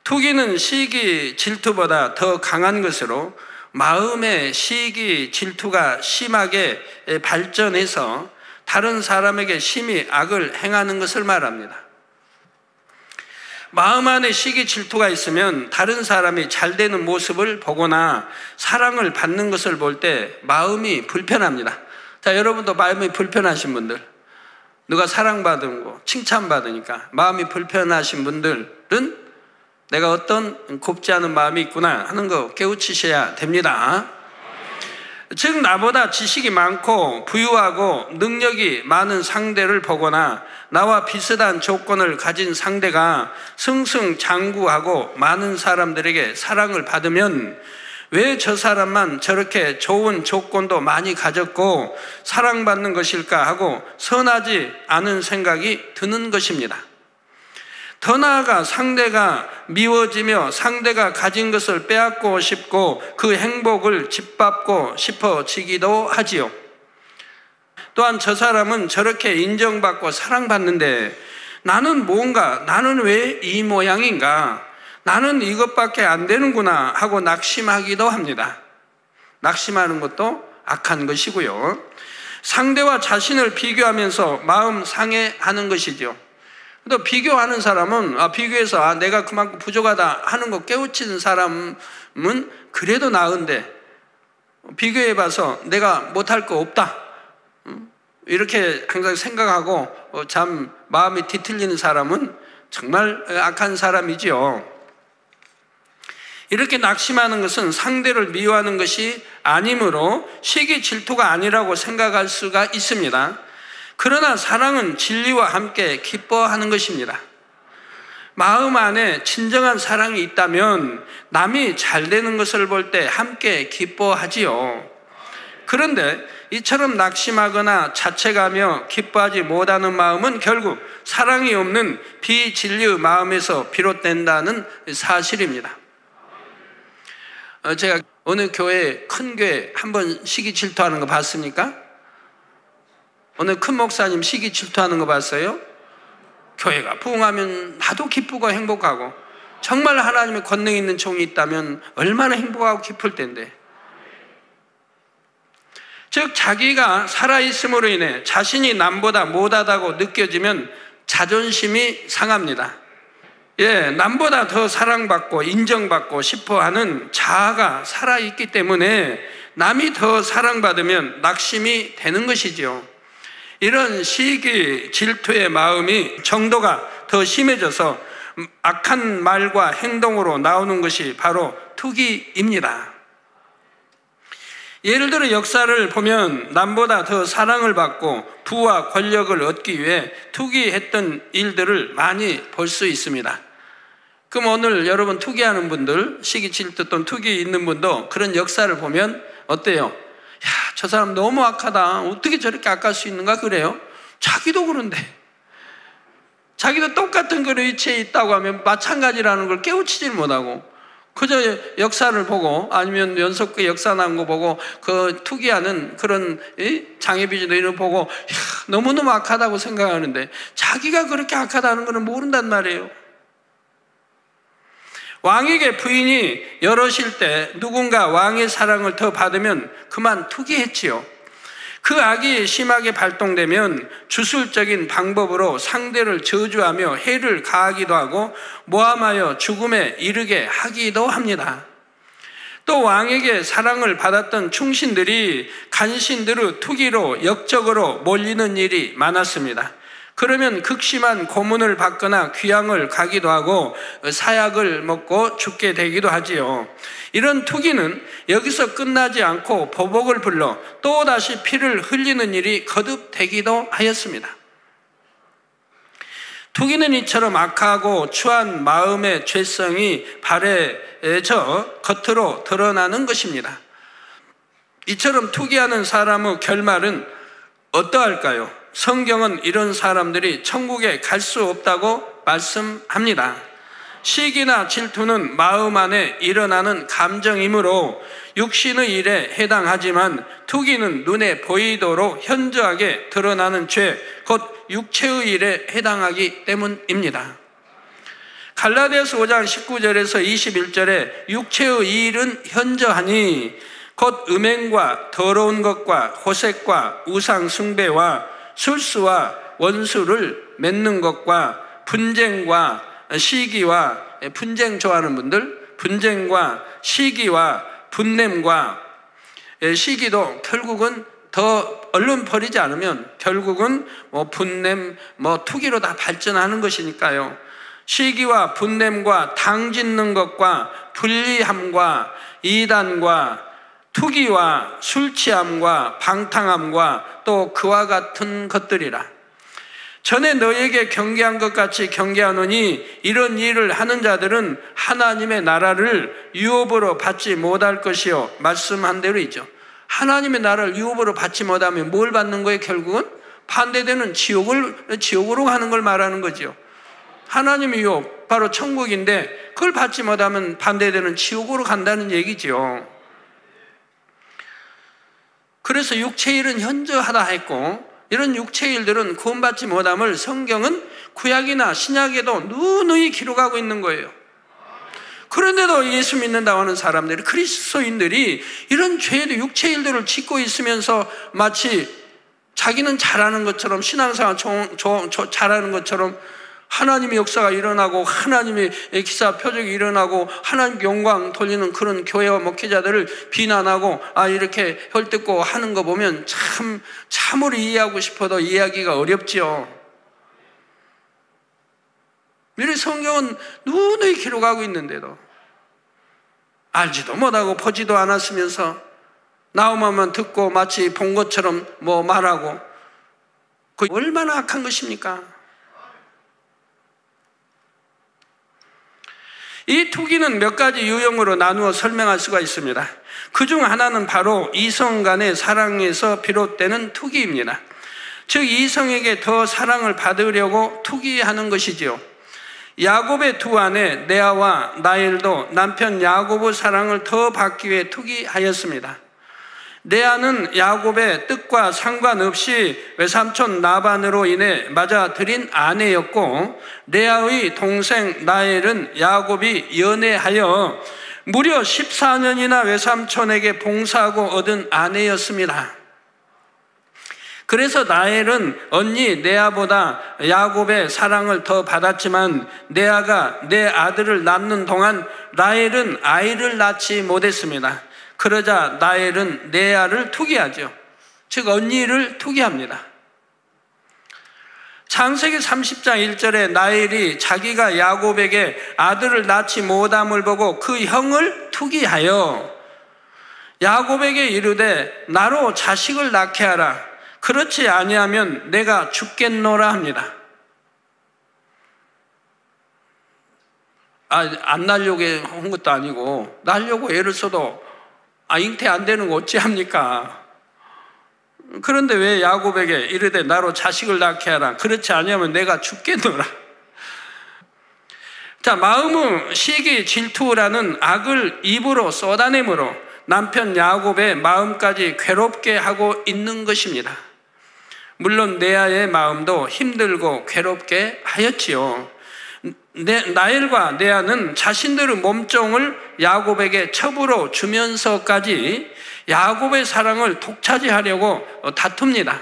투기는 시기 질투보다 더 강한 것으로 마음의 시기 질투가 심하게 발전해서 다른 사람에게 심히 악을 행하는 것을 말합니다. 마음 안에 시기 질투가 있으면 다른 사람이 잘 되는 모습을 보거나 사랑을 받는 것을 볼 때 마음이 불편합니다. 자, 여러분도 마음이 불편하신 분들, 누가 사랑받은 거, 칭찬받으니까 마음이 불편하신 분들은 내가 어떤 곱지 않은 마음이 있구나 하는 거 깨우치셔야 됩니다. 즉 나보다 지식이 많고 부유하고 능력이 많은 상대를 보거나 나와 비슷한 조건을 가진 상대가 승승장구하고 많은 사람들에게 사랑을 받으면 왜 저 사람만 저렇게 좋은 조건도 많이 가졌고 사랑받는 것일까 하고 선하지 않은 생각이 드는 것입니다. 더 나아가 상대가 미워지며 상대가 가진 것을 빼앗고 싶고 그 행복을 짓밟고 싶어지기도 하지요. 또한 저 사람은 저렇게 인정받고 사랑받는데 나는 왜 이 모양인가? 나는 이것밖에 안 되는구나 하고 낙심하기도 합니다. 낙심하는 것도 악한 것이고요. 상대와 자신을 비교하면서 마음 상해하는 것이죠. 또 비교하는 사람은 비교해서 내가 그만큼 부족하다 하는 거 깨우치는 사람은 그래도 나은데 비교해봐서 내가 못할 거 없다 이렇게 항상 생각하고 참 마음이 뒤틀리는 사람은 정말 악한 사람이지요. 이렇게 낙심하는 것은 상대를 미워하는 것이 아니므로 시기 질투가 아니라고 생각할 수가 있습니다. 그러나 사랑은 진리와 함께 기뻐하는 것입니다. 마음 안에 진정한 사랑이 있다면 남이 잘 되는 것을 볼 때 함께 기뻐하지요. 그런데 이처럼 낙심하거나 자책하며 기뻐하지 못하는 마음은 결국 사랑이 없는 비진리의 마음에서 비롯된다는 사실입니다. 제가 어느 교회, 큰 교회 한번 시기 질투하는 거 봤습니까? 어느 큰 목사님 시기 질투하는 거 봤어요? 교회가 부흥하면 나도 기쁘고 행복하고 정말 하나님의 권능 있는 종이 있다면 얼마나 행복하고 기쁠 텐데. 즉 자기가 살아있음으로 인해 자신이 남보다 못하다고 느껴지면 자존심이 상합니다. 남보다 더 사랑받고 인정받고 싶어하는 자아가 살아있기 때문에 남이 더 사랑받으면 낙심이 되는 것이지요. 이런 시기, 질투의 마음이 정도가 더 심해져서 악한 말과 행동으로 나오는 것이 바로 투기입니다. 예를 들어 역사를 보면 남보다 더 사랑을 받고 부와 권력을 얻기 위해 투기했던 일들을 많이 볼 수 있습니다. 그럼 오늘 여러분 투기하는 분들, 시기, 질투 또는 투기 있는 분도 그런 역사를 보면 어때요? 야, 저 사람 너무 악하다. 어떻게 저렇게 악할 수 있는가 그래요? 자기도 그런데. 자기도 똑같은 그런 위치에 있다고 하면 마찬가지라는 걸 깨우치질 못하고 그저 역사를 보고 아니면 연속그 역사 나온 거 보고 그 투기하는 그런 장애비주도 이런 거 보고 너무너무 악하다고 생각하는데 자기가 그렇게 악하다는 것은 모른단 말이에요. 왕에게 부인이 여럿일 때 누군가 왕의 사랑을 더 받으면 그만 투기했지요. 그 악이 심하게 발동되면 주술적인 방법으로 상대를 저주하며 해를 가하기도 하고 모함하여 죽음에 이르게 하기도 합니다. 또 왕에게 사랑을 받았던 충신들이 간신들의 투기로 역적으로 몰리는 일이 많았습니다. 그러면 극심한 고문을 받거나 귀양을 가기도 하고 사약을 먹고 죽게 되기도 하지요. 이런 투기는 여기서 끝나지 않고 보복을 불러 또다시 피를 흘리는 일이 거듭되기도 하였습니다. 투기는 이처럼 악하고 추한 마음의 죄성이 발해져 겉으로 드러나는 것입니다. 이처럼 투기하는 사람의 결말은 어떠할까요? 성경은 이런 사람들이 천국에 갈 수 없다고 말씀합니다. 시기나 질투는 마음 안에 일어나는 감정이므로 육신의 일에 해당하지만 투기는 눈에 보이도록 현저하게 드러나는 죄, 곧 육체의 일에 해당하기 때문입니다. 갈라디아서 5장 19절에서 21절에 육체의 일은 현저하니 곧 음행과 더러운 것과 호색과 우상 숭배와 술수와 원수를 맺는 것과 분쟁과 시기와 분쟁 좋아하는 분들 분쟁과 시기와 분냄과 시기도 결국은 더 얼른 버리지 않으면 결국은 분냄 투기로 다 발전하는 것이니까요. 시기와 분냄과 당짓는 것과 불리함과 이단과 투기와 술취함과 방탕함과 또 그와 같은 것들이라. 전에 너에게 경계한 것 같이 경계하노니 이런 일을 하는 자들은 하나님의 나라를 유업으로 받지 못할 것이요. 말씀한 대로이죠. 하나님의 나라를 유업으로 받지 못하면 뭘 받는 거예요? 결국은 반대되는 지옥으로 가는 걸 말하는 거죠. 하나님의 유업, 바로 천국인데 그걸 받지 못하면 반대되는 지옥으로 간다는 얘기죠. 그래서 육체 일은 현저하다 했고 이런 육체 일들은 구원받지 못함을 성경은 구약이나 신약에도 누누이 기록하고 있는 거예요. 그런데도 예수 믿는다고 하는 사람들이, 그리스도인들이 이런 죄도 육체 일들을 짓고 있으면서 마치 자기는 잘하는 것처럼, 신앙생활 잘하는 것처럼 하나님의 역사가 일어나고 하나님의 기사 표적이 일어나고 하나님 영광 돌리는 그런 교회와 목회자들을 비난하고 이렇게 헐뜯고 하는 거 보면 참으로 이해하고 싶어도 이해하기가 어렵지요. 미리 성경은 누누이 기록하고 있는데도 알지도 못하고 보지도 않았으면서 나오면 듣고 마치 본 것처럼 말하고, 그 얼마나 악한 것입니까? 이 투기는 몇 가지 유형으로 나누어 설명할 수가 있습니다. 그중 하나는 바로 이성 간의 사랑에서 비롯되는 투기입니다. 즉 이성에게 더 사랑을 받으려고 투기하는 것이지요. 야곱의 두 아내 레아와 라헬도 남편 야곱의 사랑을 더 받기 위해 투기하였습니다. 레아는 야곱의 뜻과 상관없이 외삼촌 라반으로 인해 맞아들인 아내였고, 레아의 동생 라헬은 야곱이 연애하여 무려 14년이나 외삼촌에게 봉사하고 얻은 아내였습니다. 그래서 라헬은 언니 레아보다 야곱의 사랑을 더 받았지만 레아가 내 아들을 낳는 동안 라헬은 아이를 낳지 못했습니다. 그러자 라헬은 레아를 투기하죠. 즉 언니를 투기합니다. 창세기 30장 1절에 라헬이 자기가 야곱에게 아들을 낳지 못함을 보고 그 형을 투기하여 야곱에게 이르되 나로 자식을 낳게 하라. 그렇지 아니하면 내가 죽겠노라 합니다. 안 낳으려고 한 것도 아니고 낳으려고 애를 써도 잉태 안 되는 거 어찌합니까? 그런데 왜 야곱에게 이르되 나로 자식을 낳게 하라. 그렇지 아니하면 내가 죽겠노라. 자, 마음의 시기 질투라는 악을 입으로 쏟아내므로 남편 야곱의 마음까지 괴롭게 하고 있는 것입니다. 물론 레아의 마음도 힘들고 괴롭게 하였지요. 라헬과 레아는 자신들의 몸종을 야곱에게 첩으로 주면서까지 야곱의 사랑을 독차지하려고 다툽니다.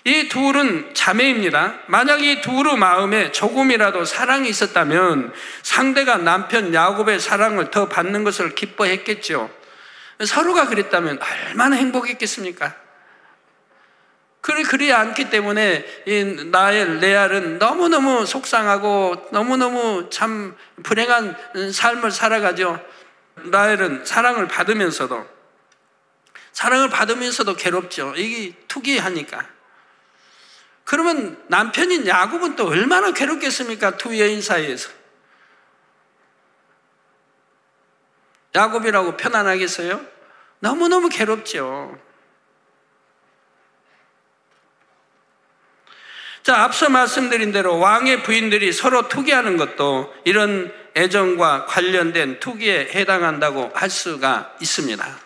이 둘은 자매입니다. 만약 이 둘의 마음에 조금이라도 사랑이 있었다면 상대가 남편 야곱의 사랑을 더 받는 것을 기뻐했겠죠. 서로가 그랬다면 얼마나 행복했겠습니까? 그리 않기 때문에 이 라헬, 레아는 너무너무 속상하고 너무너무 참 불행한 삶을 살아가죠. 라헬은 사랑을 받으면서도 괴롭죠. 이게 투기하니까. 그러면 남편인 야곱은 또 얼마나 괴롭겠습니까? 두 여인 사이에서. 야곱이라고 편안하겠어요? 너무너무 괴롭죠. 자, 앞서 말씀드린 대로 왕의 부인들이 서로 투기하는 것도 이런 애정과 관련된 투기에 해당한다고 할 수가 있습니다.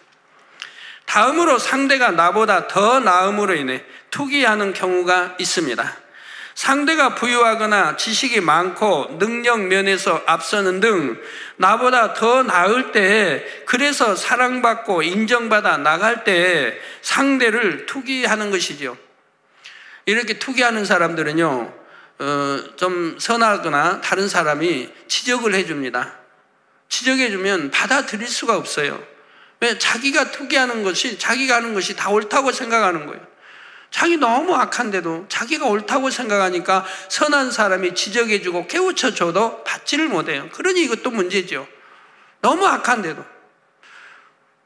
다음으로 상대가 나보다 더 나음으로 인해 투기하는 경우가 있습니다. 상대가 부유하거나 지식이 많고 능력 면에서 앞서는 등 나보다 더 나을 때, 그래서 사랑받고 인정받아 나갈 때 상대를 투기하는 것이죠. 이렇게 투기하는 사람들은요, 좀 선하거나 다른 사람이 지적을 해줍니다. 지적해주면 받아들일 수가 없어요. 왜? 자기가 투기하는 것이, 자기가 하는 것이 다 옳다고 생각하는 거예요. 자기 너무 악한데도 자기가 옳다고 생각하니까 선한 사람이 지적해주고 깨우쳐줘도 받지를 못해요. 그러니 이것도 문제죠. 너무 악한데도.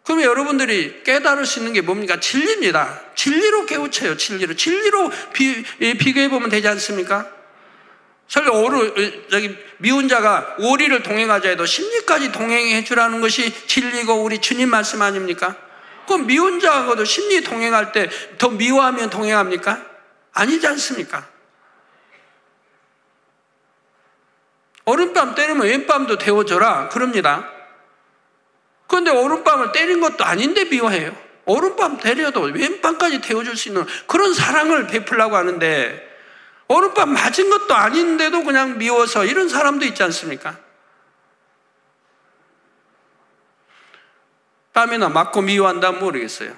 그러면 여러분들이 깨달을 수 있는 게 뭡니까? 진리입니다. 진리로 깨우쳐요. 진리로 비교해보면 되지 않습니까? 설령 미운 자가 오리를 동행하자 해도 심리까지 동행해 주라는 것이 진리고 우리 주님 말씀 아닙니까? 그럼 미운 자하고도 심리 동행할 때 더 미워하면 동행합니까? 아니지 않습니까? 오른밤 때리면 왼밤도 데워줘라 그럽니다. 그런데 오른밤을 때린 것도 아닌데 미워해요. 오른밤 때려도 왼밤까지 데워줄 수 있는 그런 사랑을 베풀려고 하는데, 오른밤 맞은 것도 아닌데도 그냥 미워서 이런 사람도 있지 않습니까? 뺨이나 맞고 미워한다면 모르겠어요.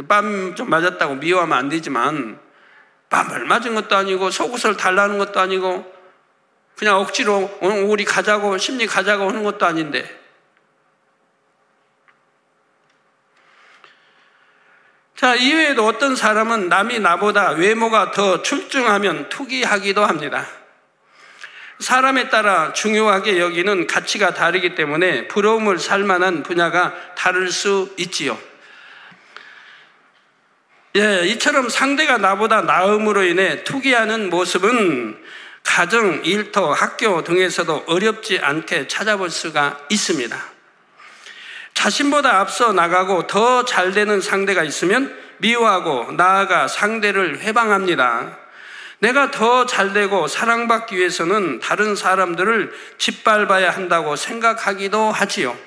뺨 좀 맞았다고 미워하면 안 되지만, 뺨을 맞은 것도 아니고 속옷을 달라는 것도 아니고 그냥 억지로 우리 가자고 심리 가자고 하는 것도 아닌데. 자, 이외에도 어떤 사람은 남이 나보다 외모가 더 출중하면 투기하기도 합니다. 사람에 따라 중요하게 여기는 가치가 다르기 때문에 부러움을 살 만한 분야가 다를 수 있지요. 이처럼 상대가 나보다 나음으로 인해 투기하는 모습은 가정, 일터, 학교 등에서도 어렵지 않게 찾아볼 수가 있습니다. 자신보다 앞서 나가고 더 잘되는 상대가 있으면 미워하고 나아가 상대를 회방합니다. 내가 더 잘되고 사랑받기 위해서는 다른 사람들을 짓밟아야 한다고 생각하기도 하지요.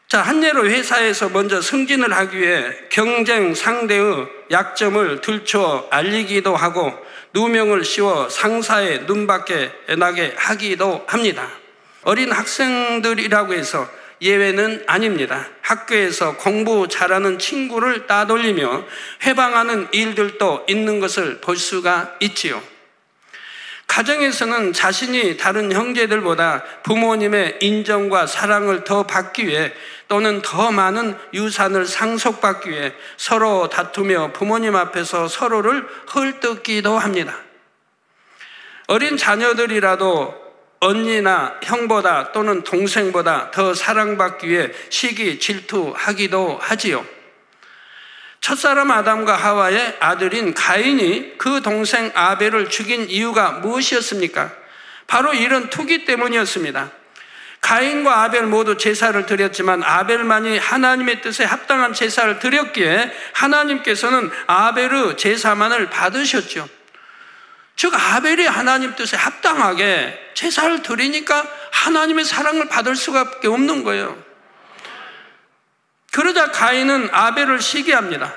자, 한 예로 회사에서 먼저 승진을 하기 위해 경쟁 상대의 약점을 들추어 알리기도 하고 누명을 씌워 상사의 눈밖에 나게 하기도 합니다. 어린 학생들이라고 해서 예외는 아닙니다. 학교에서 공부 잘하는 친구를 따돌리며 회방하는 일들도 있는 것을 볼 수가 있지요. 가정에서는 자신이 다른 형제들보다 부모님의 인정과 사랑을 더 받기 위해 또는 더 많은 유산을 상속받기 위해 서로 다투며 부모님 앞에서 서로를 헐뜯기도 합니다. 어린 자녀들이라도 언니나 형보다 또는 동생보다 더 사랑받기 위해 시기 질투하기도 하지요. 첫사람 아담과 하와의 아들인 가인이 그 동생 아벨을 죽인 이유가 무엇이었습니까? 바로 이런 투기 때문이었습니다. 가인과 아벨 모두 제사를 드렸지만 아벨만이 하나님의 뜻에 합당한 제사를 드렸기에 하나님께서는 아벨의 제사만을 받으셨죠. 즉 아벨이 하나님 뜻에 합당하게 제사를 드리니까 하나님의 사랑을 받을 수밖에 없는 거예요. 그러자 가인은 아벨을 시기합니다.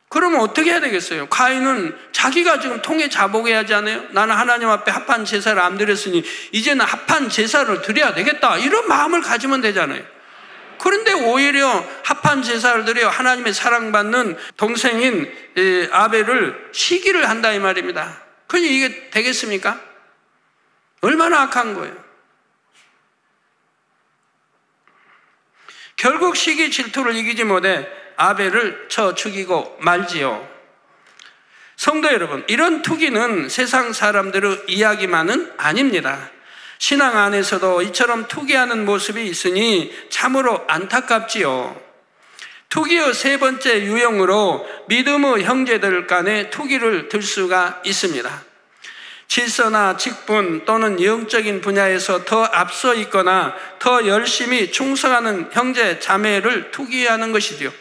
그러면 어떻게 해야 되겠어요? 가인은 자기가 지금 통에 자복해야 하지 않아요? 나는 하나님 앞에 합한 제사를 안 드렸으니 이제는 합한 제사를 드려야 되겠다, 이런 마음을 가지면 되잖아요. 그런데 오히려 합한 제사를 드려 하나님의 사랑받는 동생인 아벨을 시기를 한다 이 말입니다. 그럼 이게 되겠습니까? 얼마나 악한 거예요. 결국 시기 질투를 이기지 못해 아벨을 쳐 죽이고 말지요. 성도 여러분, 이런 투기는 세상 사람들의 이야기만은 아닙니다. 신앙 안에서도 이처럼 투기하는 모습이 있으니 참으로 안타깝지요. 투기의 세 번째 유형으로 믿음의 형제들 간의 투기를 들 수가 있습니다. 질서나 직분 또는 영적인 분야에서 더 앞서 있거나 더 열심히 충성하는 형제 자매를 투기하는 것이지요.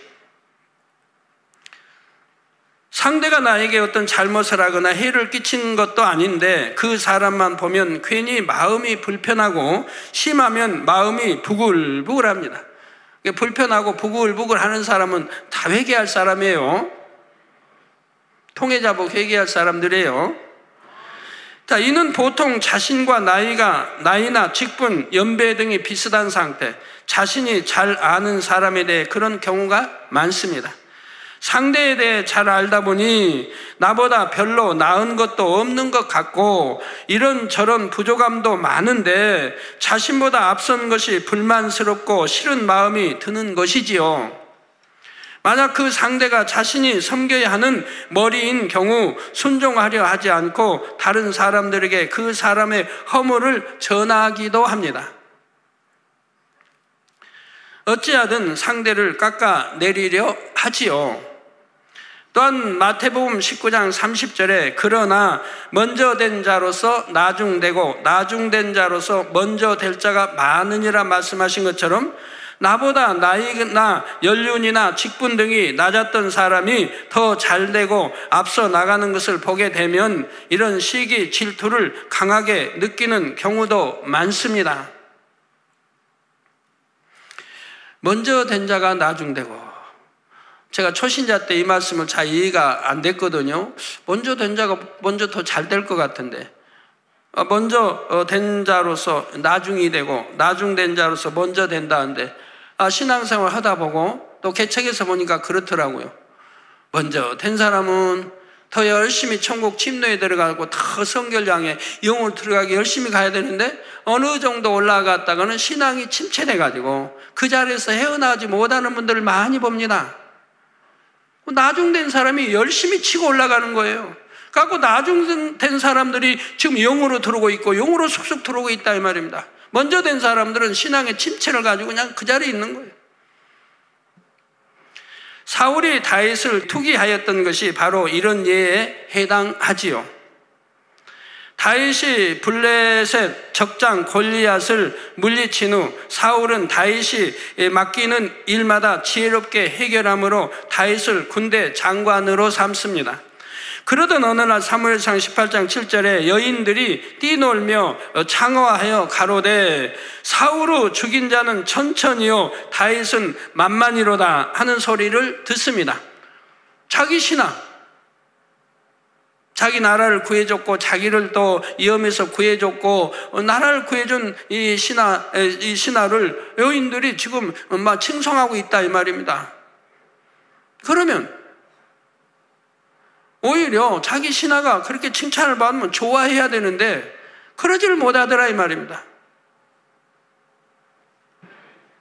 상대가 나에게 어떤 잘못을 하거나 해를 끼친 것도 아닌데 그 사람만 보면 괜히 마음이 불편하고 심하면 마음이 부글부글합니다. 불편하고 부글부글하는 사람은 다 회개할 사람이에요. 통해자복 회개할 사람들이에요. 자, 이는 보통 자신과 나이나 직분, 연배 등이 비슷한 상태, 자신이 잘 아는 사람에 대해 그런 경우가 많습니다. 상대에 대해 잘 알다 보니 나보다 별로 나은 것도 없는 것 같고 이런저런 부족함도 많은데 자신보다 앞선 것이 불만스럽고 싫은 마음이 드는 것이지요. 만약 그 상대가 자신이 섬겨야 하는 머리인 경우 순종하려 하지 않고 다른 사람들에게 그 사람의 허물을 전하기도 합니다. 어찌하든 상대를 깎아내리려 하지요. 또한 마태복음 19장 30절에 그러나 먼저 된 자로서 나중되고 나중된 자로서 먼저 될 자가 많으니라 말씀하신 것처럼 나보다 나이나 연륜이나 직분 등이 낮았던 사람이 더 잘되고 앞서 나가는 것을 보게 되면 이런 시기 질투를 강하게 느끼는 경우도 많습니다. 먼저 된 자가 나중되고, 제가 초신자 때 이 말씀을 잘 이해가 안 됐거든요. 먼저 된 자가 먼저 더 잘 될 것 같은데, 먼저 된 자로서 나중이 되고 나중된 자로서 먼저 된다는데, 신앙생활 하다 보고 또 개척에서 보니까 그렇더라고요. 먼저 된 사람은 더 열심히 천국 침노에 들어가고 더 성결량에 영으로 들어가기 열심히 가야 되는데 어느 정도 올라갔다가는 신앙이 침체돼가지고 그 자리에서 헤어나오지 못하는 분들을 많이 봅니다. 나중된 사람이 열심히 치고 올라가는 거예요. 그래서 나중된 사람들이 지금 영으로 들어오고 있고 영으로 쑥쑥 들어오고 있다 이 말입니다. 먼저 된 사람들은 신앙의 침체를 가지고 그냥 그 자리에 있는 거예요. 사울이 다윗을 투기하였던 것이 바로 이런 예에 해당하지요. 다윗이 블레셋 적장 골리앗을 물리친 후 사울은 다윗이 맡기는 일마다 지혜롭게 해결함으로 다윗을 군대 장관으로 삼습니다. 그러던 어느 날 사무엘상 18장 7절에 여인들이 뛰놀며 창화하여 가로되 사울을 죽인 자는 천천히요 다윗은 만만히로다 하는 소리를 듣습니다. 자기 신앙, 자기 나라를 구해줬고 자기를 또 위험에서 구해줬고 나라를 구해준 이 신하를 여인들이 지금 막 칭송하고 있다 이 말입니다. 그러면 오히려 자기 신하가 그렇게 칭찬을 받으면 좋아해야 되는데 그러지를 못하더라 이 말입니다.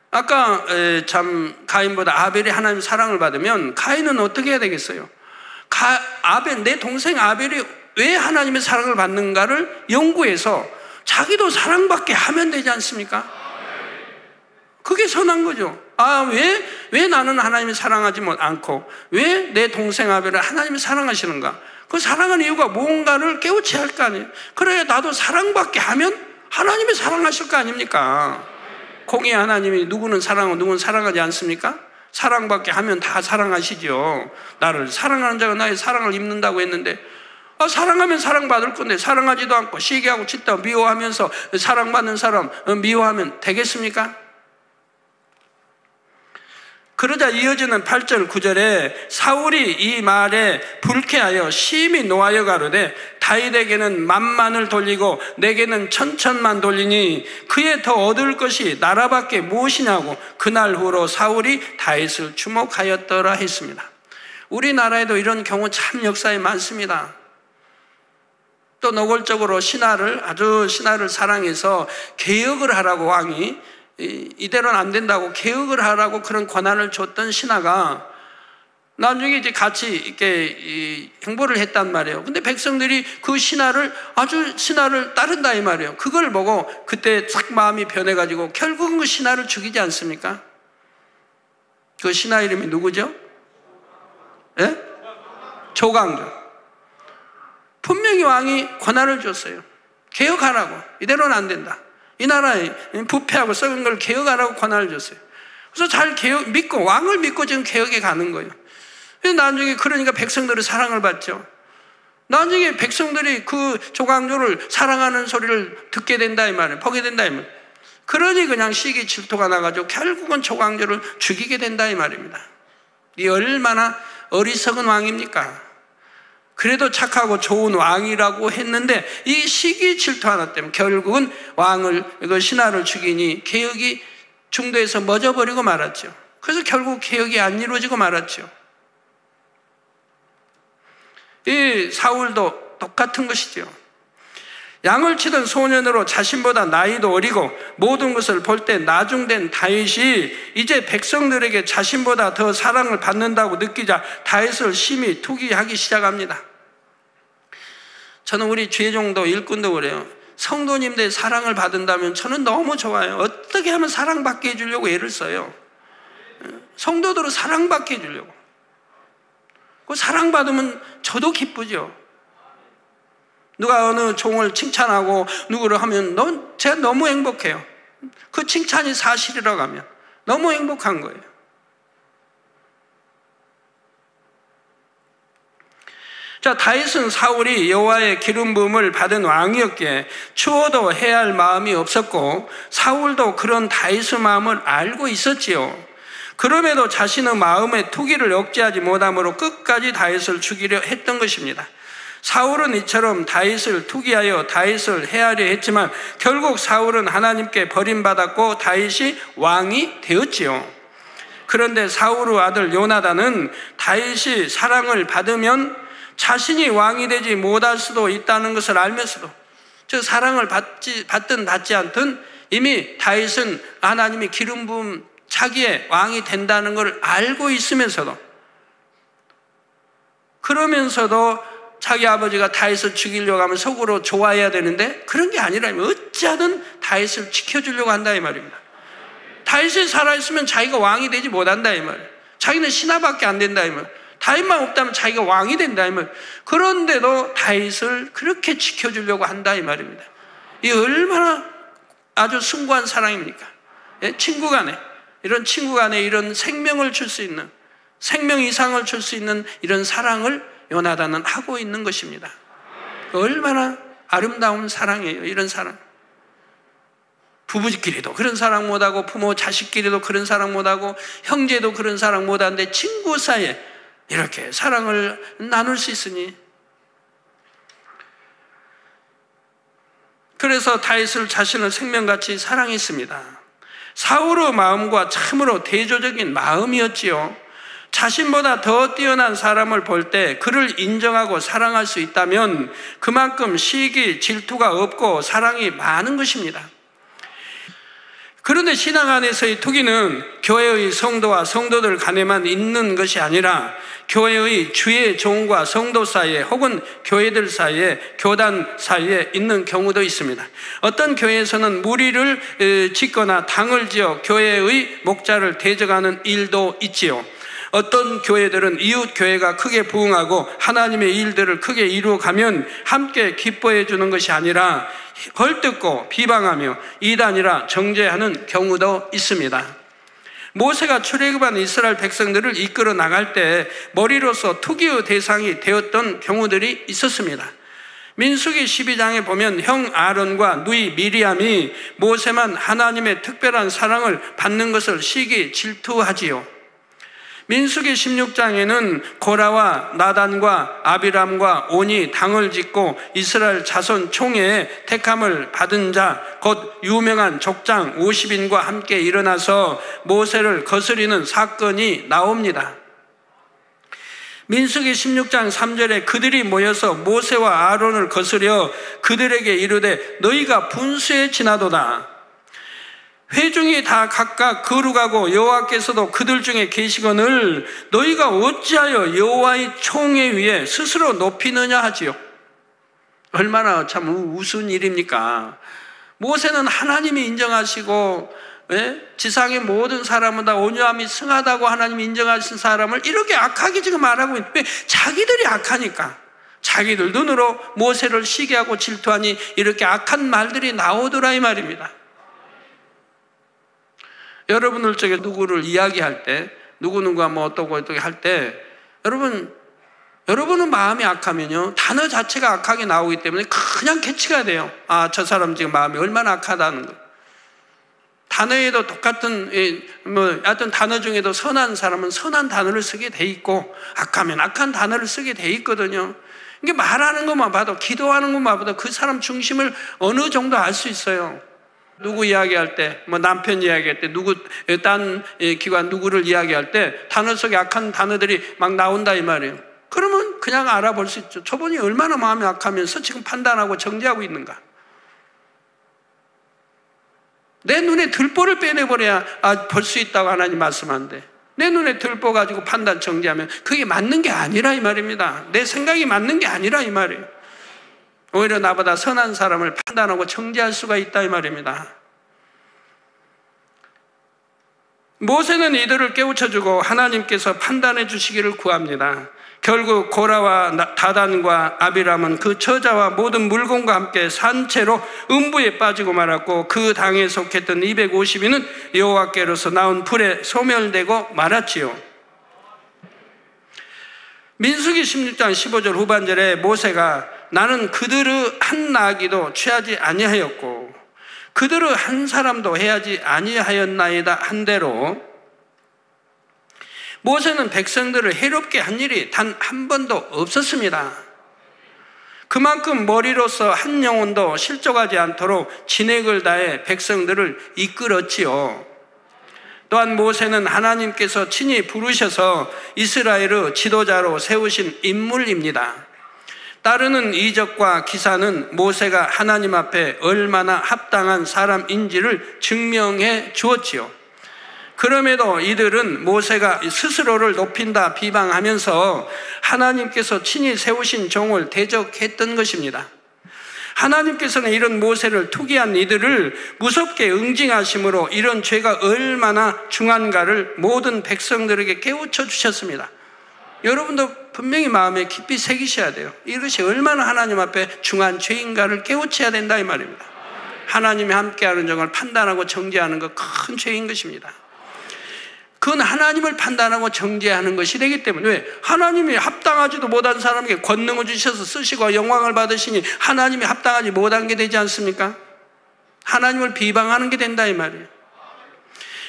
아까 참 가인보다 아벨이 하나님 사랑을 받으면 가인은 어떻게 해야 되겠어요? 아벨, 내 동생 아벨이 왜 하나님의 사랑을 받는가를 연구해서 자기도 사랑받게 하면 되지 않습니까? 그게 선한 거죠. 왜 나는 하나님을 사랑하지 않고 왜 내 동생 아벨을 하나님이 사랑하시는가? 그 사랑하는 이유가 뭔가를 깨우쳐야 할 거 아니에요. 그래야 나도 사랑받게 하면 하나님이 사랑하실 거 아닙니까? 공의 하나님이 누구는 사랑하고 누구는 사랑하지 않습니까? 사랑받게 하면 다 사랑하시죠. 나를 사랑하는 자가 나의 사랑을 입는다고 했는데 사랑하면 사랑받을 건데 사랑하지도 않고 시기하고 짖다 미워하면서 사랑받는 사람 미워하면 되겠습니까? 그러자 이어지는 8절 9절에 사울이 이 말에 불쾌하여 심히 노하여 가로되 다윗에게는 만만을 돌리고 내게는 천천만 돌리니 그에 더 얻을 것이 나라밖에 무엇이냐고 그날 후로 사울이 다윗을 주목하였더라 했습니다. 우리나라에도 이런 경우 참 역사에 많습니다. 또 노골적으로 신하를 사랑해서 개혁을 하라고 왕이 이대로는 안 된다고 개혁을 하라고 그런 권한을 줬던 신하가 나중에 이제 같이 이렇게 행보를 했단 말이에요. 근데 백성들이 그 신하를 따른다 이 말이에요. 그걸 보고 그때 싹 마음이 변해가지고 결국은 그 신하를 죽이지 않습니까? 그 신하 이름이 누구죠? 예? 조광조. 분명히 왕이 권한을 줬어요. 개혁하라고. 이대로는 안 된다. 이 나라에 부패하고 썩은 걸 개혁하라고 권한을 줬어요. 그래서 왕을 믿고 지금 개혁에 가는 거예요. 나중에 그러니까 백성들의 사랑을 받죠. 나중에 백성들이 그 조광조를 사랑하는 소리를 듣게 된다 이 말이에요. 보게 된다 이 말이에요. 그러니 그냥 시기 질투가 나가지고 결국은 조광조를 죽이게 된다 이 말입니다. 이 얼마나 어리석은 왕입니까? 그래도 착하고 좋은 왕이라고 했는데 이 시기 질투 하나 때문에 결국은 신하를 죽이니 개혁이 중도에서 멎어버리고 말았죠. 그래서 결국 개혁이 안 이루어지고 말았죠. 이 사울도 똑같은 것이죠. 양을 치던 소년으로 자신보다 나이도 어리고 모든 것을 볼 때 나중된 다윗이 이제 백성들에게 자신보다 더 사랑을 받는다고 느끼자 다윗을 심히 투기하기 시작합니다. 저는 우리 죄종도 일꾼도 그래요. 성도님들 사랑을 받는다면 저는 너무 좋아요. 어떻게 하면 사랑받게 해주려고 애를 써요. 성도들은 사랑받게 해주려고. 그 사랑받으면 저도 기쁘죠. 누가 어느 종을 칭찬하고 누구를 하면 제가 너무 행복해요. 그 칭찬이 사실이라고 하면 너무 행복한 거예요. 자, 다윗은 사울이 여호와의 기름 부음을 받은 왕이었기에 추워도 해야 할 마음이 없었고 사울도 그런 다윗의 마음을 알고 있었지요. 그럼에도 자신의 마음의 투기를 억제하지 못함으로 끝까지 다윗을 죽이려 했던 것입니다. 사울은 이처럼 다윗을 투기하여 다윗을 해하려 했지만 결국 사울은 하나님께 버림받았고 다윗이 왕이 되었지요. 그런데 사울의 아들 요나단은 다윗이 사랑을 받으면 자신이 왕이 되지 못할 수도 있다는 것을 알면서도 즉 사랑을 받든 받지 않든 이미 다윗은 하나님이 기름 부음 자기의 왕이 된다는 걸 알고 있으면서도 그러면서도 자기 아버지가 다윗을 죽이려고 하면 속으로 좋아해야 되는데 그런 게 아니라면 어찌하든 다윗을 지켜주려고 한다 이 말입니다. 다윗이 살아있으면 자기가 왕이 되지 못한다 이 말이에요. 자기는 신하밖에 안 된다 이 말이에요. 다윗만 없다면 자기가 왕이 된다 이 말이에요. 그런데도 다윗을 그렇게 지켜주려고 한다 이 말입니다. 이 얼마나 아주 숭고한 사랑입니까? 친구 간에 이런 생명을 줄 수 있는 생명 이상을 줄 수 있는 이런 사랑을 요나단은 하고 있는 것입니다. 얼마나 아름다운 사랑이에요. 이런 사랑. 부부끼리도 그런 사랑 못하고 부모 자식끼리도 그런 사랑 못하고 형제도 그런 사랑 못하는데 친구 사이에 이렇게 사랑을 나눌 수 있으니 그래서 다윗을 자신을 생명같이 사랑했습니다. 사울의 마음과 참으로 대조적인 마음이었지요. 자신보다 더 뛰어난 사람을 볼 때 그를 인정하고 사랑할 수 있다면 그만큼 시기, 질투가 없고 사랑이 많은 것입니다. 그런데 신앙 안에서의 투기는 교회의 성도와 성도들 간에만 있는 것이 아니라 교회의 주의 종과 성도 사이에 혹은 교회들 사이에, 교단 사이에 있는 경우도 있습니다. 어떤 교회에서는 무리를 짓거나 당을 지어 교회의 목자를 대적하는 일도 있지요. 어떤 교회들은 이웃 교회가 크게 부흥하고 하나님의 일들을 크게 이루어가면 함께 기뻐해 주는 것이 아니라 헐뜯고 비방하며 이단이라 정죄하는 경우도 있습니다. 모세가 출애굽한 이스라엘 백성들을 이끌어 나갈 때 머리로서 투기의 대상이 되었던 경우들이 있었습니다. 민수기 12장에 보면 형 아론과 누이 미리암이 모세만 하나님의 특별한 사랑을 받는 것을 시기 질투하지요. 민수기 16장에는 고라와 나단과 아비람과 온이 당을 짓고 이스라엘 자손 총회에 택함을 받은 자, 곧 유명한 족장 50인과 함께 일어나서 모세를 거스리는 사건이 나옵니다. 민수기 16장 3절에 그들이 모여서 모세와 아론을 거스려 그들에게 이르되 너희가 분수에 지나도다. 회중이 다 각각 거룩하고 여호와께서도 그들 중에 계시거늘 너희가 어찌하여 여호와의 총회 위에 스스로 높이느냐 하지요. 얼마나 참 우스운 일입니까? 모세는 하나님이 인정하시고 지상의 모든 사람은 다 온유함이 승하다고 하나님이 인정하신 사람을 이렇게 악하게 지금 말하고 있는데 왜? 자기들이 악하니까. 자기들 눈으로 모세를 시기하고 질투하니 이렇게 악한 말들이 나오더라 이 말입니다. 여러분들 쪽에 누구를 이야기할 때, 누구누구가 뭐 어떻고 할 때, 여러분은 마음이 악하면요, 단어 자체가 악하게 나오기 때문에 그냥 캐치가 돼요. 아, 저 사람 지금 마음이 얼마나 악하다는 거. 단어에도 똑같은, 하여튼 단어 중에도 선한 사람은 선한 단어를 쓰게 돼 있고, 악하면 악한 단어를 쓰게 돼 있거든요. 이게 말하는 것만 봐도, 기도하는 것만 봐도 그 사람 중심을 어느 정도 알 수 있어요. 누구 이야기할 때, 뭐 남편 이야기할 때, 딴 기관 누구를 이야기할 때 단어 속에 악한 단어들이 막 나온다 이 말이에요. 그러면 그냥 알아볼 수 있죠. 저분이 얼마나 마음이 악하면서 지금 판단하고 정죄하고 있는가. 내 눈에 들보를 빼내버려야 볼 수 있다고 하나님 말씀하는데 내 눈에 들보 가지고 판단 정죄하면 그게 맞는 게 아니라 이 말입니다. 내 생각이 맞는 게 아니라 이 말이에요. 오히려 나보다 선한 사람을 판단하고 정죄할 수가 있다 이 말입니다. 모세는 이들을 깨우쳐주고 하나님께서 판단해 주시기를 구합니다. 결국 고라와 다단과 아비람은 그 처자와 모든 물건과 함께 산채로 음부에 빠지고 말았고 그 당에 속했던 250인은 여호와께로서 나온 불에 소멸되고 말았지요. 민수기 16장 15절 후반절에 모세가 나는 그들의 한 나귀도 취하지 아니하였고 그들의 한 사람도 해하지 아니하였나이다 한 대로 모세는 백성들을 해롭게 한 일이 단 한 번도 없었습니다. 그만큼 머리로서 한 영혼도 실족하지 않도록 진액을 다해 백성들을 이끌었지요. 또한 모세는 하나님께서 친히 부르셔서 이스라엘의 지도자로 세우신 인물입니다. 따르는 이적과 기사는 모세가 하나님 앞에 얼마나 합당한 사람인지를 증명해 주었지요. 그럼에도 이들은 모세가 스스로를 높인다 비방하면서 하나님께서 친히 세우신 종을 대적했던 것입니다. 하나님께서는 이런 모세를 투기한 이들을 무섭게 응징하심으로 이런 죄가 얼마나 중한가를 모든 백성들에게 깨우쳐 주셨습니다. 여러분도 분명히 마음에 깊이 새기셔야 돼요. 이것이 얼마나 하나님 앞에 중한 죄인가를 깨우쳐야 된다 이 말입니다. 하나님이 함께하는 종을 판단하고 정죄하는 것 큰 죄인 것입니다. 그건 하나님을 판단하고 정죄하는 것이 되기 때문에 왜? 하나님이 합당하지도 못한 사람에게 권능을 주셔서 쓰시고 영광을 받으시니 하나님이 합당하지 못한 게 되지 않습니까? 하나님을 비방하는 게 된다 이 말이에요.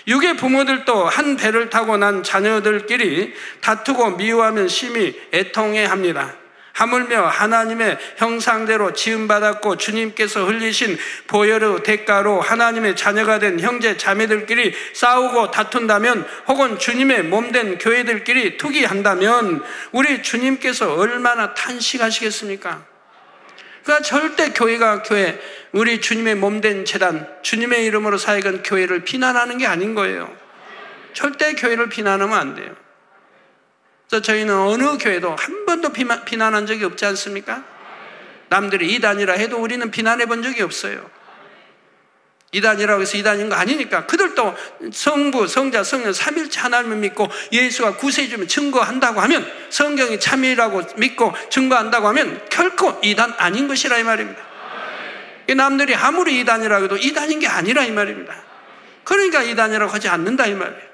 육의 부모들도 한 배를 타고 난 자녀들끼리 다투고 미워하면 심히 애통해합니다. 하물며 하나님의 형상대로 지음받았고 주님께서 흘리신 보혈의 대가로 하나님의 자녀가 된 형제 자매들끼리 싸우고 다툰다면, 혹은 주님의 몸된 교회들끼리 투기한다면 우리 주님께서 얼마나 탄식하시겠습니까? 그러니까 절대 교회가 우리 주님의 몸된 제단, 주님의 이름으로 사역한 교회를 비난하는 게 아닌 거예요. 절대 교회를 비난하면 안 돼요. 그래서 저희는 어느 교회도 한 번도 비난한 적이 없지 않습니까? 남들이 이단이라 해도 우리는 비난해 본 적이 없어요. 이단이라고 해서 이단인 거 아니니까. 그들도 성부, 성자, 성령 삼일체 하나님을 믿고 예수가 구세주면 증거한다고 하면, 성경이 참이라고 믿고 증거한다고 하면 결코 이단 아닌 것이라 이 말입니다. 남들이 아무리 이단이라고 해도 이단인 게 아니라 이 말입니다. 그러니까 이단이라고 하지 않는다 이 말이에요.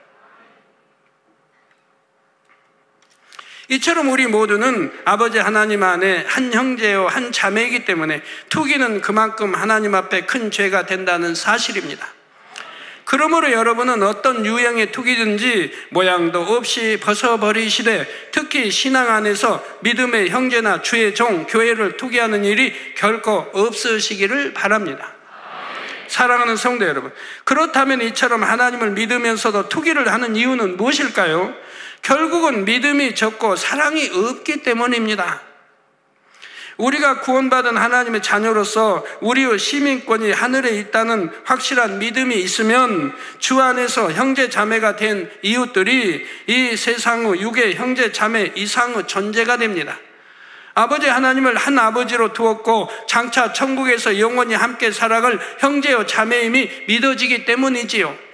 이처럼 우리 모두는 아버지 하나님 안에 한 형제요 한 자매이기 때문에 투기는 그만큼 하나님 앞에 큰 죄가 된다는 사실입니다. 그러므로 여러분은 어떤 유형의 투기든지 모양도 없이 벗어버리시되, 특히 신앙 안에서 믿음의 형제나 주의 종, 교회를 투기하는 일이 결코 없으시기를 바랍니다. 사랑하는 성도 여러분, 그렇다면 이처럼 하나님을 믿으면서도 투기를 하는 이유는 무엇일까요? 결국은 믿음이 적고 사랑이 없기 때문입니다. 우리가 구원받은 하나님의 자녀로서 우리의 시민권이 하늘에 있다는 확실한 믿음이 있으면 주 안에서 형제 자매가 된 이웃들이 이 세상의 육의 형제 자매 이상의 존재가 됩니다. 아버지 하나님을 한 아버지로 두었고 장차 천국에서 영원히 함께 살아갈 형제요 자매임이 믿어지기 때문이지요.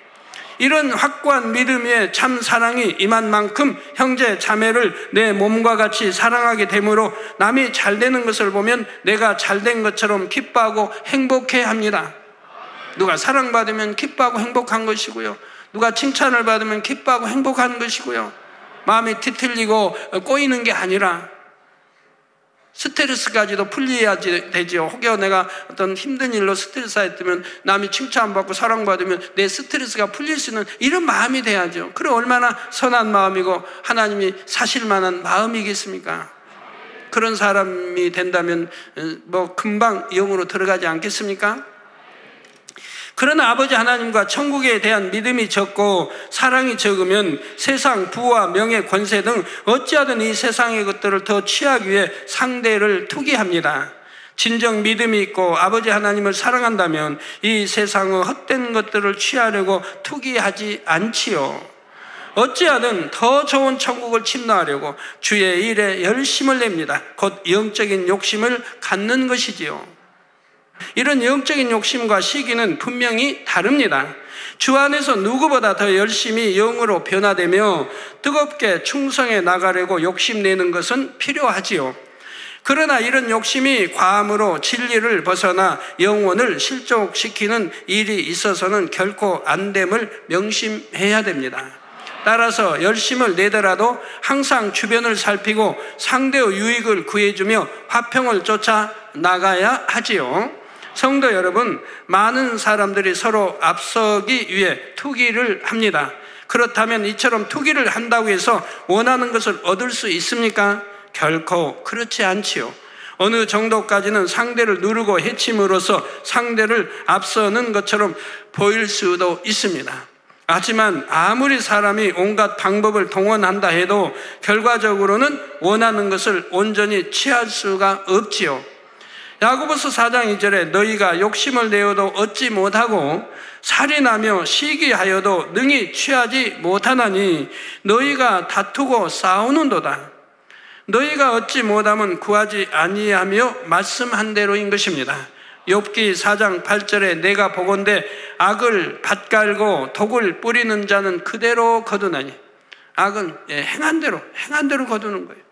이런 확고한 믿음 위에 참 사랑이 임한 만큼 형제 자매를 내 몸과 같이 사랑하게 되므로 남이 잘 되는 것을 보면 내가 잘된 것처럼 기뻐하고 행복해합니다. 누가 사랑받으면 기뻐하고 행복한 것이고요, 누가 칭찬을 받으면 기뻐하고 행복한 것이고요, 마음이 뒤틀리고 꼬이는 게 아니라 스트레스까지도 풀려야 되지요. 혹여 내가 어떤 힘든 일로 스트레스가 있으면 남이 칭찬받고 사랑받으면 내 스트레스가 풀릴 수 있는 이런 마음이 돼야죠. 그래 얼마나 선한 마음이고 하나님이 사실 만한 마음이겠습니까? 그런 사람이 된다면 뭐 금방 영으로 들어가지 않겠습니까? 그러나 아버지 하나님과 천국에 대한 믿음이 적고 사랑이 적으면 세상 부와 명예 권세 등 어찌하든 이 세상의 것들을 더 취하기 위해 상대를 투기합니다. 진정 믿음이 있고 아버지 하나님을 사랑한다면 이 세상의 헛된 것들을 취하려고 투기하지 않지요. 어찌하든 더 좋은 천국을 침노하려고 주의 일에 열심을 냅니다. 곧 영적인 욕심을 갖는 것이지요. 이런 영적인 욕심과 시기는 분명히 다릅니다. 주 안에서 누구보다 더 열심히 영으로 변화되며 뜨겁게 충성해 나가려고 욕심내는 것은 필요하지요. 그러나 이런 욕심이 과함으로 진리를 벗어나 영혼을 실족시키는 일이 있어서는 결코 안 됨을 명심해야 됩니다. 따라서 열심을 내더라도 항상 주변을 살피고 상대의 유익을 구해주며 화평을 쫓아 나가야 하지요. 성도 여러분, 많은 사람들이 서로 앞서기 위해 투기를 합니다. 그렇다면 이처럼 투기를 한다고 해서 원하는 것을 얻을 수 있습니까? 결코 그렇지 않지요. 어느 정도까지는 상대를 누르고 해침으로써 상대를 앞서는 것처럼 보일 수도 있습니다. 하지만 아무리 사람이 온갖 방법을 동원한다 해도 결과적으로는 원하는 것을 온전히 취할 수가 없지요. 야고보서 4장 2절에 너희가 욕심을 내어도 얻지 못하고 살인하며 시기하여도 능히 취하지 못하나니 너희가 다투고 싸우는도다. 너희가 얻지 못하면 구하지 아니하며 말씀한 대로인 것입니다. 욥기 4장 8절에 내가 보건대 악을 밭갈고 독을 뿌리는 자는 그대로 거두나니, 악은 행한 대로 거두는 거예요.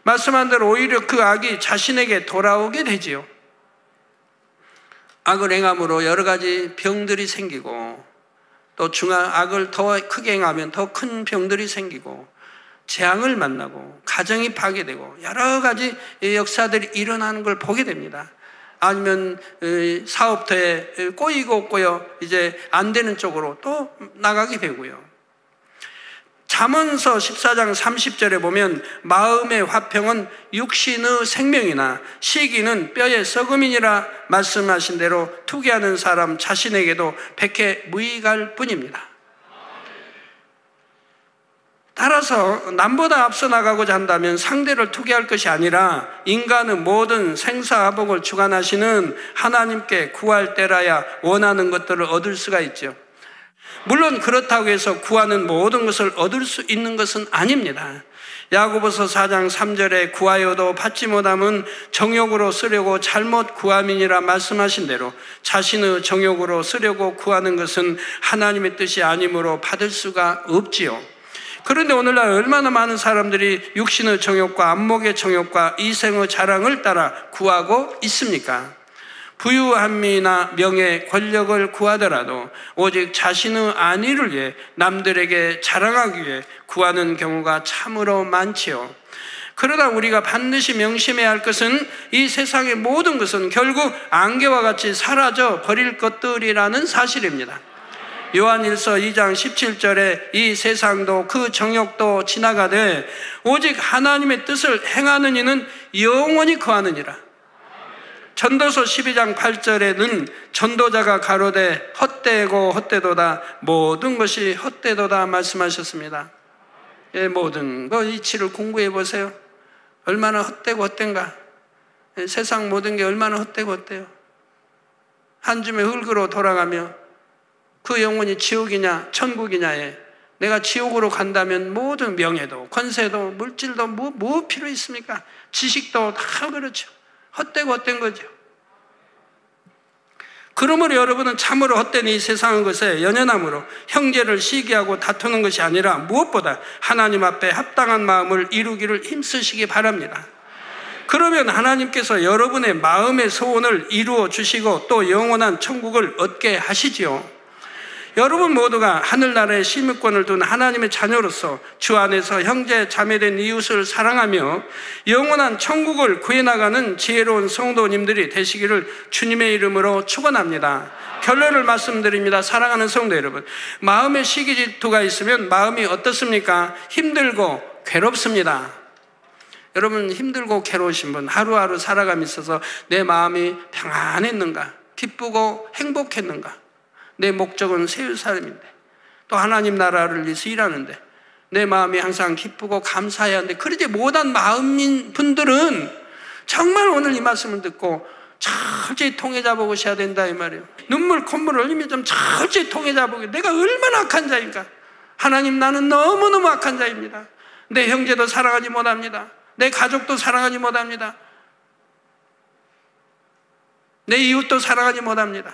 말씀한 대로 오히려 그 악이 자신에게 돌아오게 되지요. 악을 행함으로 여러 가지 병들이 생기고, 또 악을 더 크게 행하면 더 큰 병들이 생기고, 재앙을 만나고 가정이 파괴되고 여러 가지 역사들이 일어나는 걸 보게 됩니다. 아니면 사업터에 꼬이고 이제 안 되는 쪽으로 또 나가게 되고요. 잠언서 14장 30절에 보면 마음의 화평은 육신의 생명이나 시기는 뼈의 썩음이니라 말씀하신 대로 투기하는 사람 자신에게도 백해 무익할 뿐입니다. 따라서 남보다 앞서 나가고자 한다면 상대를 투기할 것이 아니라 인간은 모든 생사화복을 주관하시는 하나님께 구할 때라야 원하는 것들을 얻을 수가 있죠. 물론 그렇다고 해서 구하는 모든 것을 얻을 수 있는 것은 아닙니다. 야고보서 4장 3절에 구하여도 받지 못함은 정욕으로 쓰려고 잘못 구함이니라 말씀하신 대로 자신의 정욕으로 쓰려고 구하는 것은 하나님의 뜻이 아니므로 받을 수가 없지요. 그런데 오늘날 얼마나 많은 사람들이 육신의 정욕과 안목의 정욕과 이생의 자랑을 따라 구하고 있습니까? 부유함이나 명예, 권력을 구하더라도 오직 자신의 안위를 위해 남들에게 자랑하기 위해 구하는 경우가 참으로 많지요. 그러다 우리가 반드시 명심해야 할 것은 이 세상의 모든 것은 결국 안개와 같이 사라져 버릴 것들이라는 사실입니다. 요한일서 2장 17절에 이 세상도 그 정욕도 지나가되 오직 하나님의 뜻을 행하는 이는 영원히 거하느니라. 전도서 12장 8절에는 전도자가 가로되 헛되고 헛되도다 모든 것이 헛되도다 말씀하셨습니다. 예, 모든 거 이치를 공부해 보세요. 얼마나 헛되고 헛된가. 예, 세상 모든 게 얼마나 헛되고 헛돼요. 한 줌의 흙으로 돌아가며 그 영혼이 지옥이냐 천국이냐에 내가 지옥으로 간다면 모든 명예도 권세도 물질도 뭐 필요 있습니까? 지식도 다 그렇죠. 헛되고 헛된 거죠. 그러므로 여러분은 참으로 헛된 이 세상의 것에 연연함으로 형제를 시기하고 다투는 것이 아니라 무엇보다 하나님 앞에 합당한 마음을 이루기를 힘쓰시기 바랍니다. 그러면 하나님께서 여러분의 마음의 소원을 이루어 주시고 또 영원한 천국을 얻게 하시지요. 여러분 모두가 하늘나라의 시민권을 둔 하나님의 자녀로서 주 안에서 형제 자매된 이웃을 사랑하며 영원한 천국을 구해나가는 지혜로운 성도님들이 되시기를 주님의 이름으로 축원합니다. 결론을 말씀드립니다. 사랑하는 성도 여러분, 마음에 시기 질투가 있으면 마음이 어떻습니까? 힘들고 괴롭습니다. 여러분 힘들고 괴로우신 분 하루하루 살아감에 있어서 내 마음이 평안했는가? 기쁘고 행복했는가? 내 목적은 세울 사람인데 또 하나님 나라를 위해서 일하는데 내 마음이 항상 기쁘고 감사해야 하는데 그러지 못한 마음인 분들은 정말 오늘 이 말씀을 듣고 철저히 통해 잡아보셔야 된다 이 말이에요. 눈물 콧물 흘리며 좀 철저히 통해 잡아보게. 내가 얼마나 악한 자인가. 하나님 나는 너무너무 악한 자입니다. 내 형제도 사랑하지 못합니다. 내 가족도 사랑하지 못합니다. 내 이웃도 사랑하지 못합니다.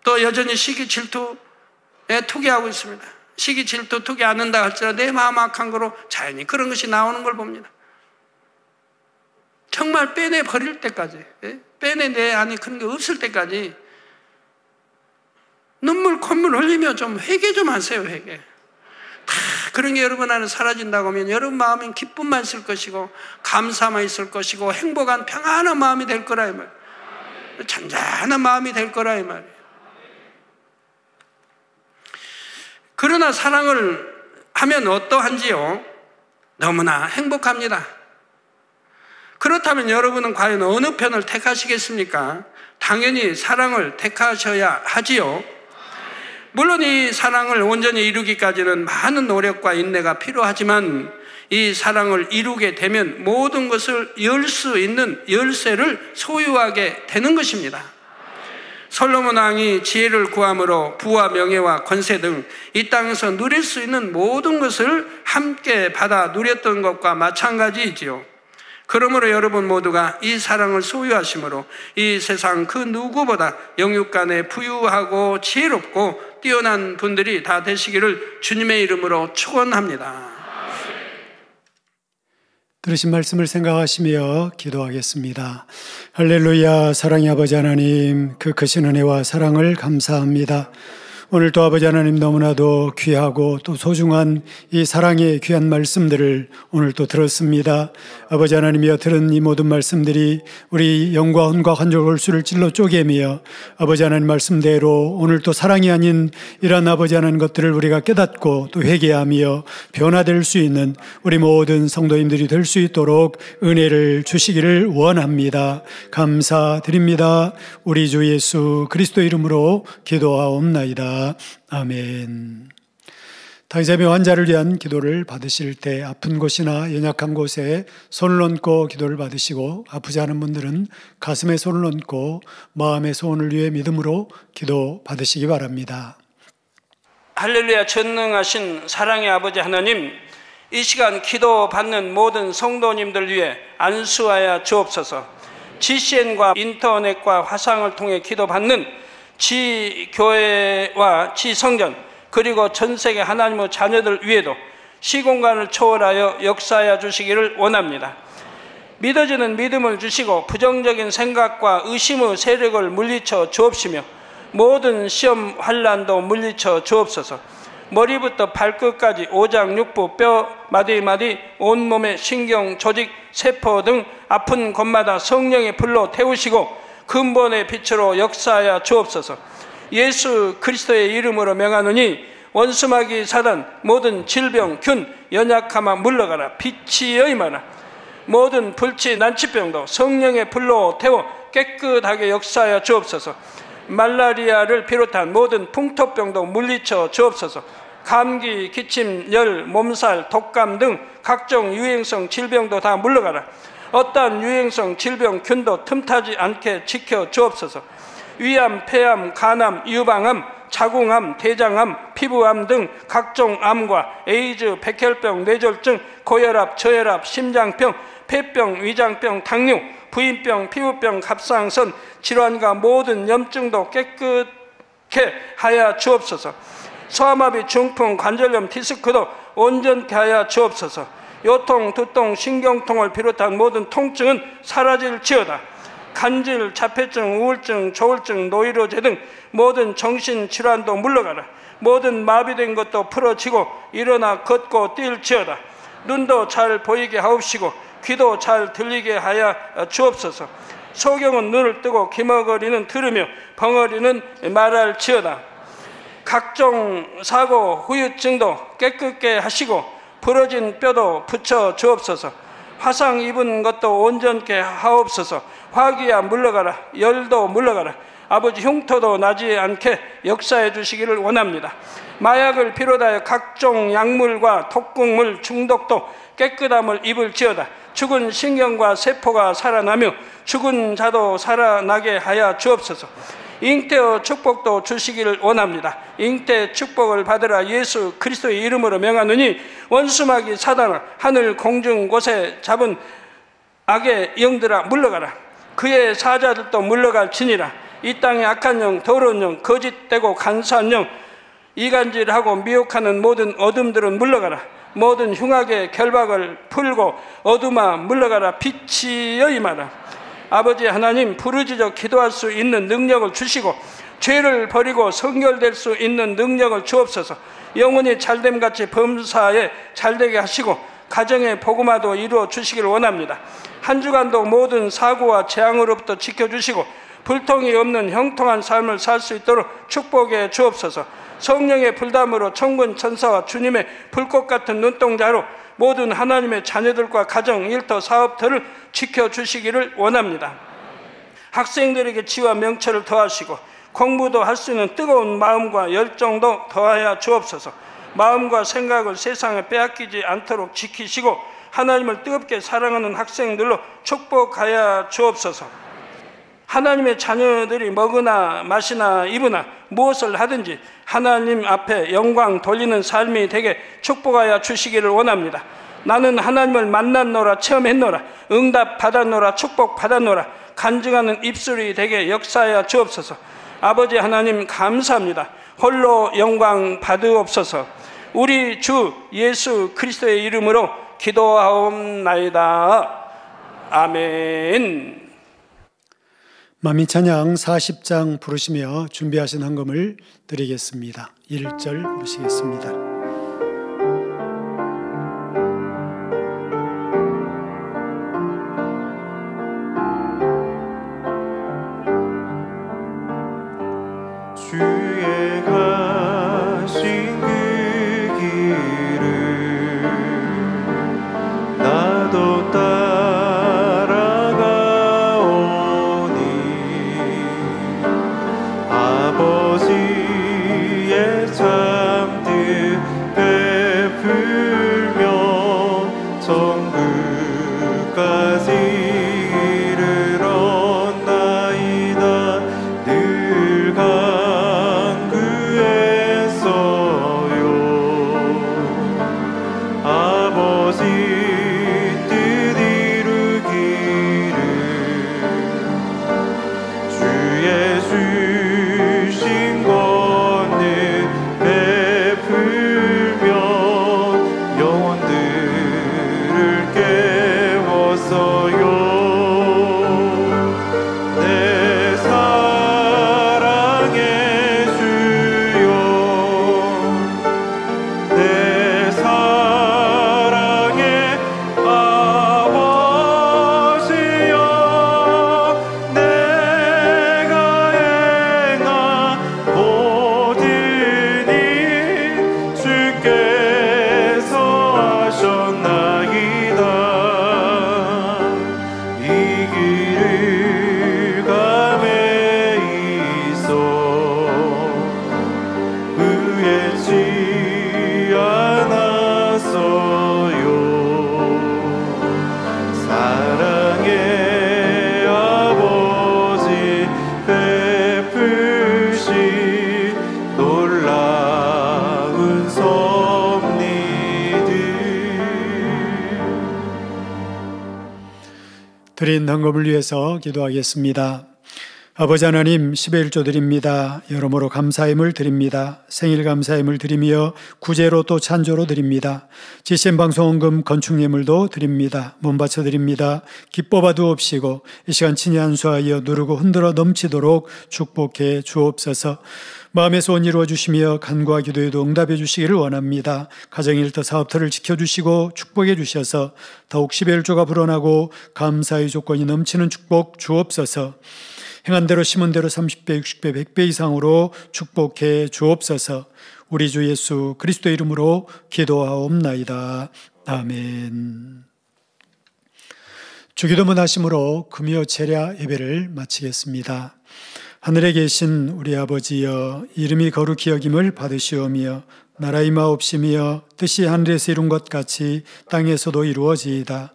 또 여전히 시기 질투에 투기하고 있습니다. 시기 질투 투기 안 한다 할지라도 내 마음 악한 거로 자연히 그런 것이 나오는 걸 봅니다. 정말 빼내 버릴 때까지, 빼내 내 안에 그런 게 없을 때까지 눈물 콧물 흘리며 좀 회개 좀 하세요. 회개. 다 그런 게 여러분 안에 사라진다고 하면 여러분 마음엔 기쁨만 있을 것이고 감사만 있을 것이고 행복한 평안한 마음이 될 거라 이 말. 잔잔한 마음이 될 거라 이 말이에요. 그러나 사랑을 하면 어떠한지요? 너무나 행복합니다. 그렇다면 여러분은 과연 어느 편을 택하시겠습니까? 당연히 사랑을 택하셔야 하지요. 물론 이 사랑을 온전히 이루기까지는 많은 노력과 인내가 필요하지만 이 사랑을 이루게 되면 모든 것을 열 수 있는 열쇠를 소유하게 되는 것입니다. 솔로몬 왕이 지혜를 구함으로 부와 명예와 권세 등 이 땅에서 누릴 수 있는 모든 것을 함께 받아 누렸던 것과 마찬가지이지요. 그러므로 여러분 모두가 이 사랑을 소유하심으로 이 세상 그 누구보다 영육간에 부유하고 지혜롭고 뛰어난 분들이 다 되시기를 주님의 이름으로 축원합니다. 들으신 말씀을 생각하시며 기도하겠습니다. 할렐루야. 사랑의 아버지 하나님, 그 크신 은혜와 사랑을 감사합니다. 오늘도 아버지 하나님 너무나도 귀하고 또 소중한 이 사랑의 귀한 말씀들을 오늘 또 들었습니다. 아버지 하나님이여 들은 이 모든 말씀들이 우리 영과 혼과 관절골수를 찔러 쪼개며 아버지 하나님 말씀대로 오늘 또 사랑이 아닌 이러한 아버지 하나님 것들을 우리가 깨닫고 또 회개하며 변화될 수 있는 우리 모든 성도님들이 될 수 있도록 은혜를 주시기를 원합니다. 감사드립니다. 우리 주 예수 그리스도 이름으로 기도하옵나이다. 아멘. 당장의 환자를 위한 기도를 받으실 때 아픈 곳이나 연약한 곳에 손을 얹고 기도를 받으시고 아프지 않은 분들은 가슴에 손을 얹고 마음의 소원을 위해 믿음으로 기도 받으시기 바랍니다. 할렐루야. 전능하신 사랑의 아버지 하나님, 이 시간 기도 받는 모든 성도님들 위해 안수하여 주옵소서. GCN과 인터넷과 화상을 통해 기도 받는 지교회와 지성전 그리고 전세계 하나님의 자녀들 위에도 시공간을 초월하여 역사하여 주시기를 원합니다. 믿어지는 믿음을 주시고 부정적인 생각과 의심의 세력을 물리쳐 주옵시며 모든 시험 환난도 물리쳐 주옵소서. 머리부터 발끝까지 오장육부 뼈 마디마디 온몸의 신경 조직 세포 등 아픈 곳마다 성령의 불로 태우시고 근본의 빛으로 역사하여 주옵소서. 예수 그리스도의 이름으로 명하노니 원수마귀 사단 모든 질병 균 연약함아 물러가라. 빛이 여임하라. 모든 불치 난치병도 성령의 불로 태워 깨끗하게 역사하여 주옵소서. 말라리아를 비롯한 모든 풍토병도 물리쳐 주옵소서. 감기, 기침, 열, 몸살, 독감 등 각종 유행성 질병도 다 물러가라. 어떠한 유행성 질병 균도 틈타지 않게 지켜 주옵소서. 위암, 폐암, 간암, 유방암, 자궁암, 대장암, 피부암 등 각종 암과 에이즈, 백혈병, 뇌졸중, 고혈압, 저혈압, 심장병, 폐병, 위장병, 당뇨, 부인병, 피부병, 갑상선 질환과 모든 염증도 깨끗게 하여 주옵소서. 소아마비, 중풍, 관절염, 디스크도 온전케 하여 주옵소서. 요통, 두통, 신경통을 비롯한 모든 통증은 사라질지어다. 간질, 자폐증, 우울증, 조울증, 노이로제 등 모든 정신질환도 물러가라. 모든 마비된 것도 풀어지고 일어나 걷고 뛸지어다. 눈도 잘 보이게 하옵시고 귀도 잘 들리게 하여 주옵소서. 소경은 눈을 뜨고 기머거리는 들으며 벙어리는 말할지어다. 각종 사고, 후유증도 깨끗게 하시고 부러진 뼈도 붙여 주옵소서. 화상 입은 것도 온전케 하옵소서. 화기야 물러가라. 열도 물러가라. 아버지 흉터도 나지 않게 역사해 주시기를 원합니다. 마약을 비롯하여 각종 약물과 독극물 중독도 깨끗함을 입을지어다. 죽은 신경과 세포가 살아나며 죽은 자도 살아나게 하여 주옵소서. 잉태의 축복도 주시기를 원합니다. 잉태 축복을 받으라. 예수 그리스도의 이름으로 명하노니 원수마귀 사단아 하늘 공중 곳에 잡은 악의 영들아 물러가라. 그의 사자들도 물러갈지니라. 이 땅의 악한 영, 더러운 영, 거짓되고 간사한 영, 이간질하고 미혹하는 모든 어둠들은 물러가라. 모든 흉악의 결박을 풀고 어둠아 물러가라. 빛이 여임하라. 아버지 하나님, 부르짖어 기도할 수 있는 능력을 주시고 죄를 버리고 성결될 수 있는 능력을 주옵소서. 영혼이 잘됨같이 범사에 잘되게 하시고 가정의 복음화도 이루어 주시기를 원합니다. 한 주간도 모든 사고와 재앙으로부터 지켜주시고 불통이 없는 형통한 삶을 살 수 있도록 축복해 주옵소서. 성령의 불담으로 천군 천사와 주님의 불꽃 같은 눈동자로 모든 하나님의 자녀들과 가정, 일터, 사업터를 지켜주시기를 원합니다. 학생들에게 지와 명철을 더하시고 공부도 할 수 있는 뜨거운 마음과 열정도 더하여 주옵소서. 마음과 생각을 세상에 빼앗기지 않도록 지키시고 하나님을 뜨겁게 사랑하는 학생들로 축복하여 주옵소서. 하나님의 자녀들이 먹으나 마시나 입으나 무엇을 하든지 하나님 앞에 영광 돌리는 삶이 되게 축복하여 주시기를 원합니다. 나는 하나님을 만났노라, 체험했노라, 응답 받았노라, 축복 받았노라, 간증하는 입술이 되게 역사하여 주옵소서. 아버지 하나님 감사합니다. 홀로 영광 받으옵소서. 우리 주 예수 그리스도의 이름으로 기도하옵나이다. 아멘. 만민찬양 40장 부르시며 준비하신 헌금을 드리겠습니다. 1절 부르시겠습니다. 주의 가신 그 길을 나도 따라가오니 아버지의 참뜻 베풀며 천국까지 이르렀나이다. 늘 아버지 뜻 이루기를 주의 주신 권능 베풀며 영혼들을 깨웠어요. 내 사랑의 주여 내 사랑의 아버지 베푸신 놀라운 섭리들. 드린 헌금을 위해서 기도하겠습니다. 아버지 하나님, 10의 1조 드립니다. 여러모로 감사임을 드립니다. 생일 감사임을 드리며 구제로 또 찬조로 드립니다. GCN 방송 헌금 건축 예물도 드립니다. 몸 바쳐 드립니다. 기뻐봐도 없이고 이 시간 친히 안수하여 누르고 흔들어 넘치도록 축복해 주옵소서. 마음의 소원 이루어 주시며 간구와 기도에도 응답해 주시기를 원합니다. 가정일터 사업터를 지켜주시고 축복해 주셔서 더욱 10의 1조가 불어나고 감사의 조건이 넘치는 축복 주옵소서. 행한 대로 심은 대로 30배, 60배, 100배 이상으로 축복해 주옵소서. 우리 주 예수 그리스도 이름으로 기도하옵나이다. 아멘. 주기도문 하심으로 금요 체랴 예배를 마치겠습니다. 하늘에 계신 우리 아버지여, 이름이 거룩히 여김을 받으시오며 나라 임하옵시며 뜻이 하늘에서 이룬 것 같이 땅에서도 이루어지이다.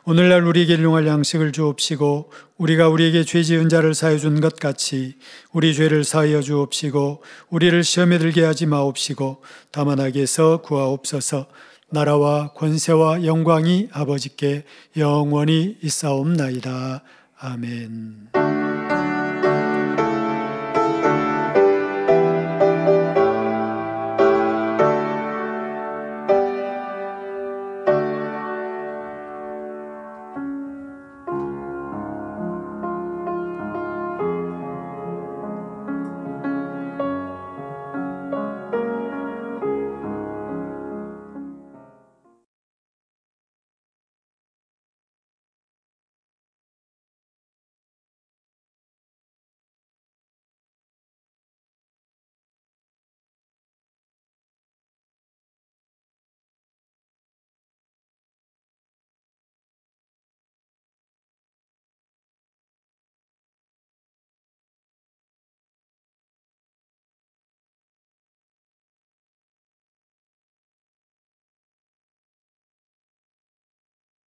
오늘날 우리에게 일용할 양식을 주옵시고 우리가 우리에게 죄 지은 자를 사하여 준 것 같이 우리 죄를 사하여 주옵시고 우리를 시험에 들게 하지 마옵시고 다만 악에서 구하옵소서. 나라와 권세와 영광이 아버지께 영원히 있사옵나이다. 아멘.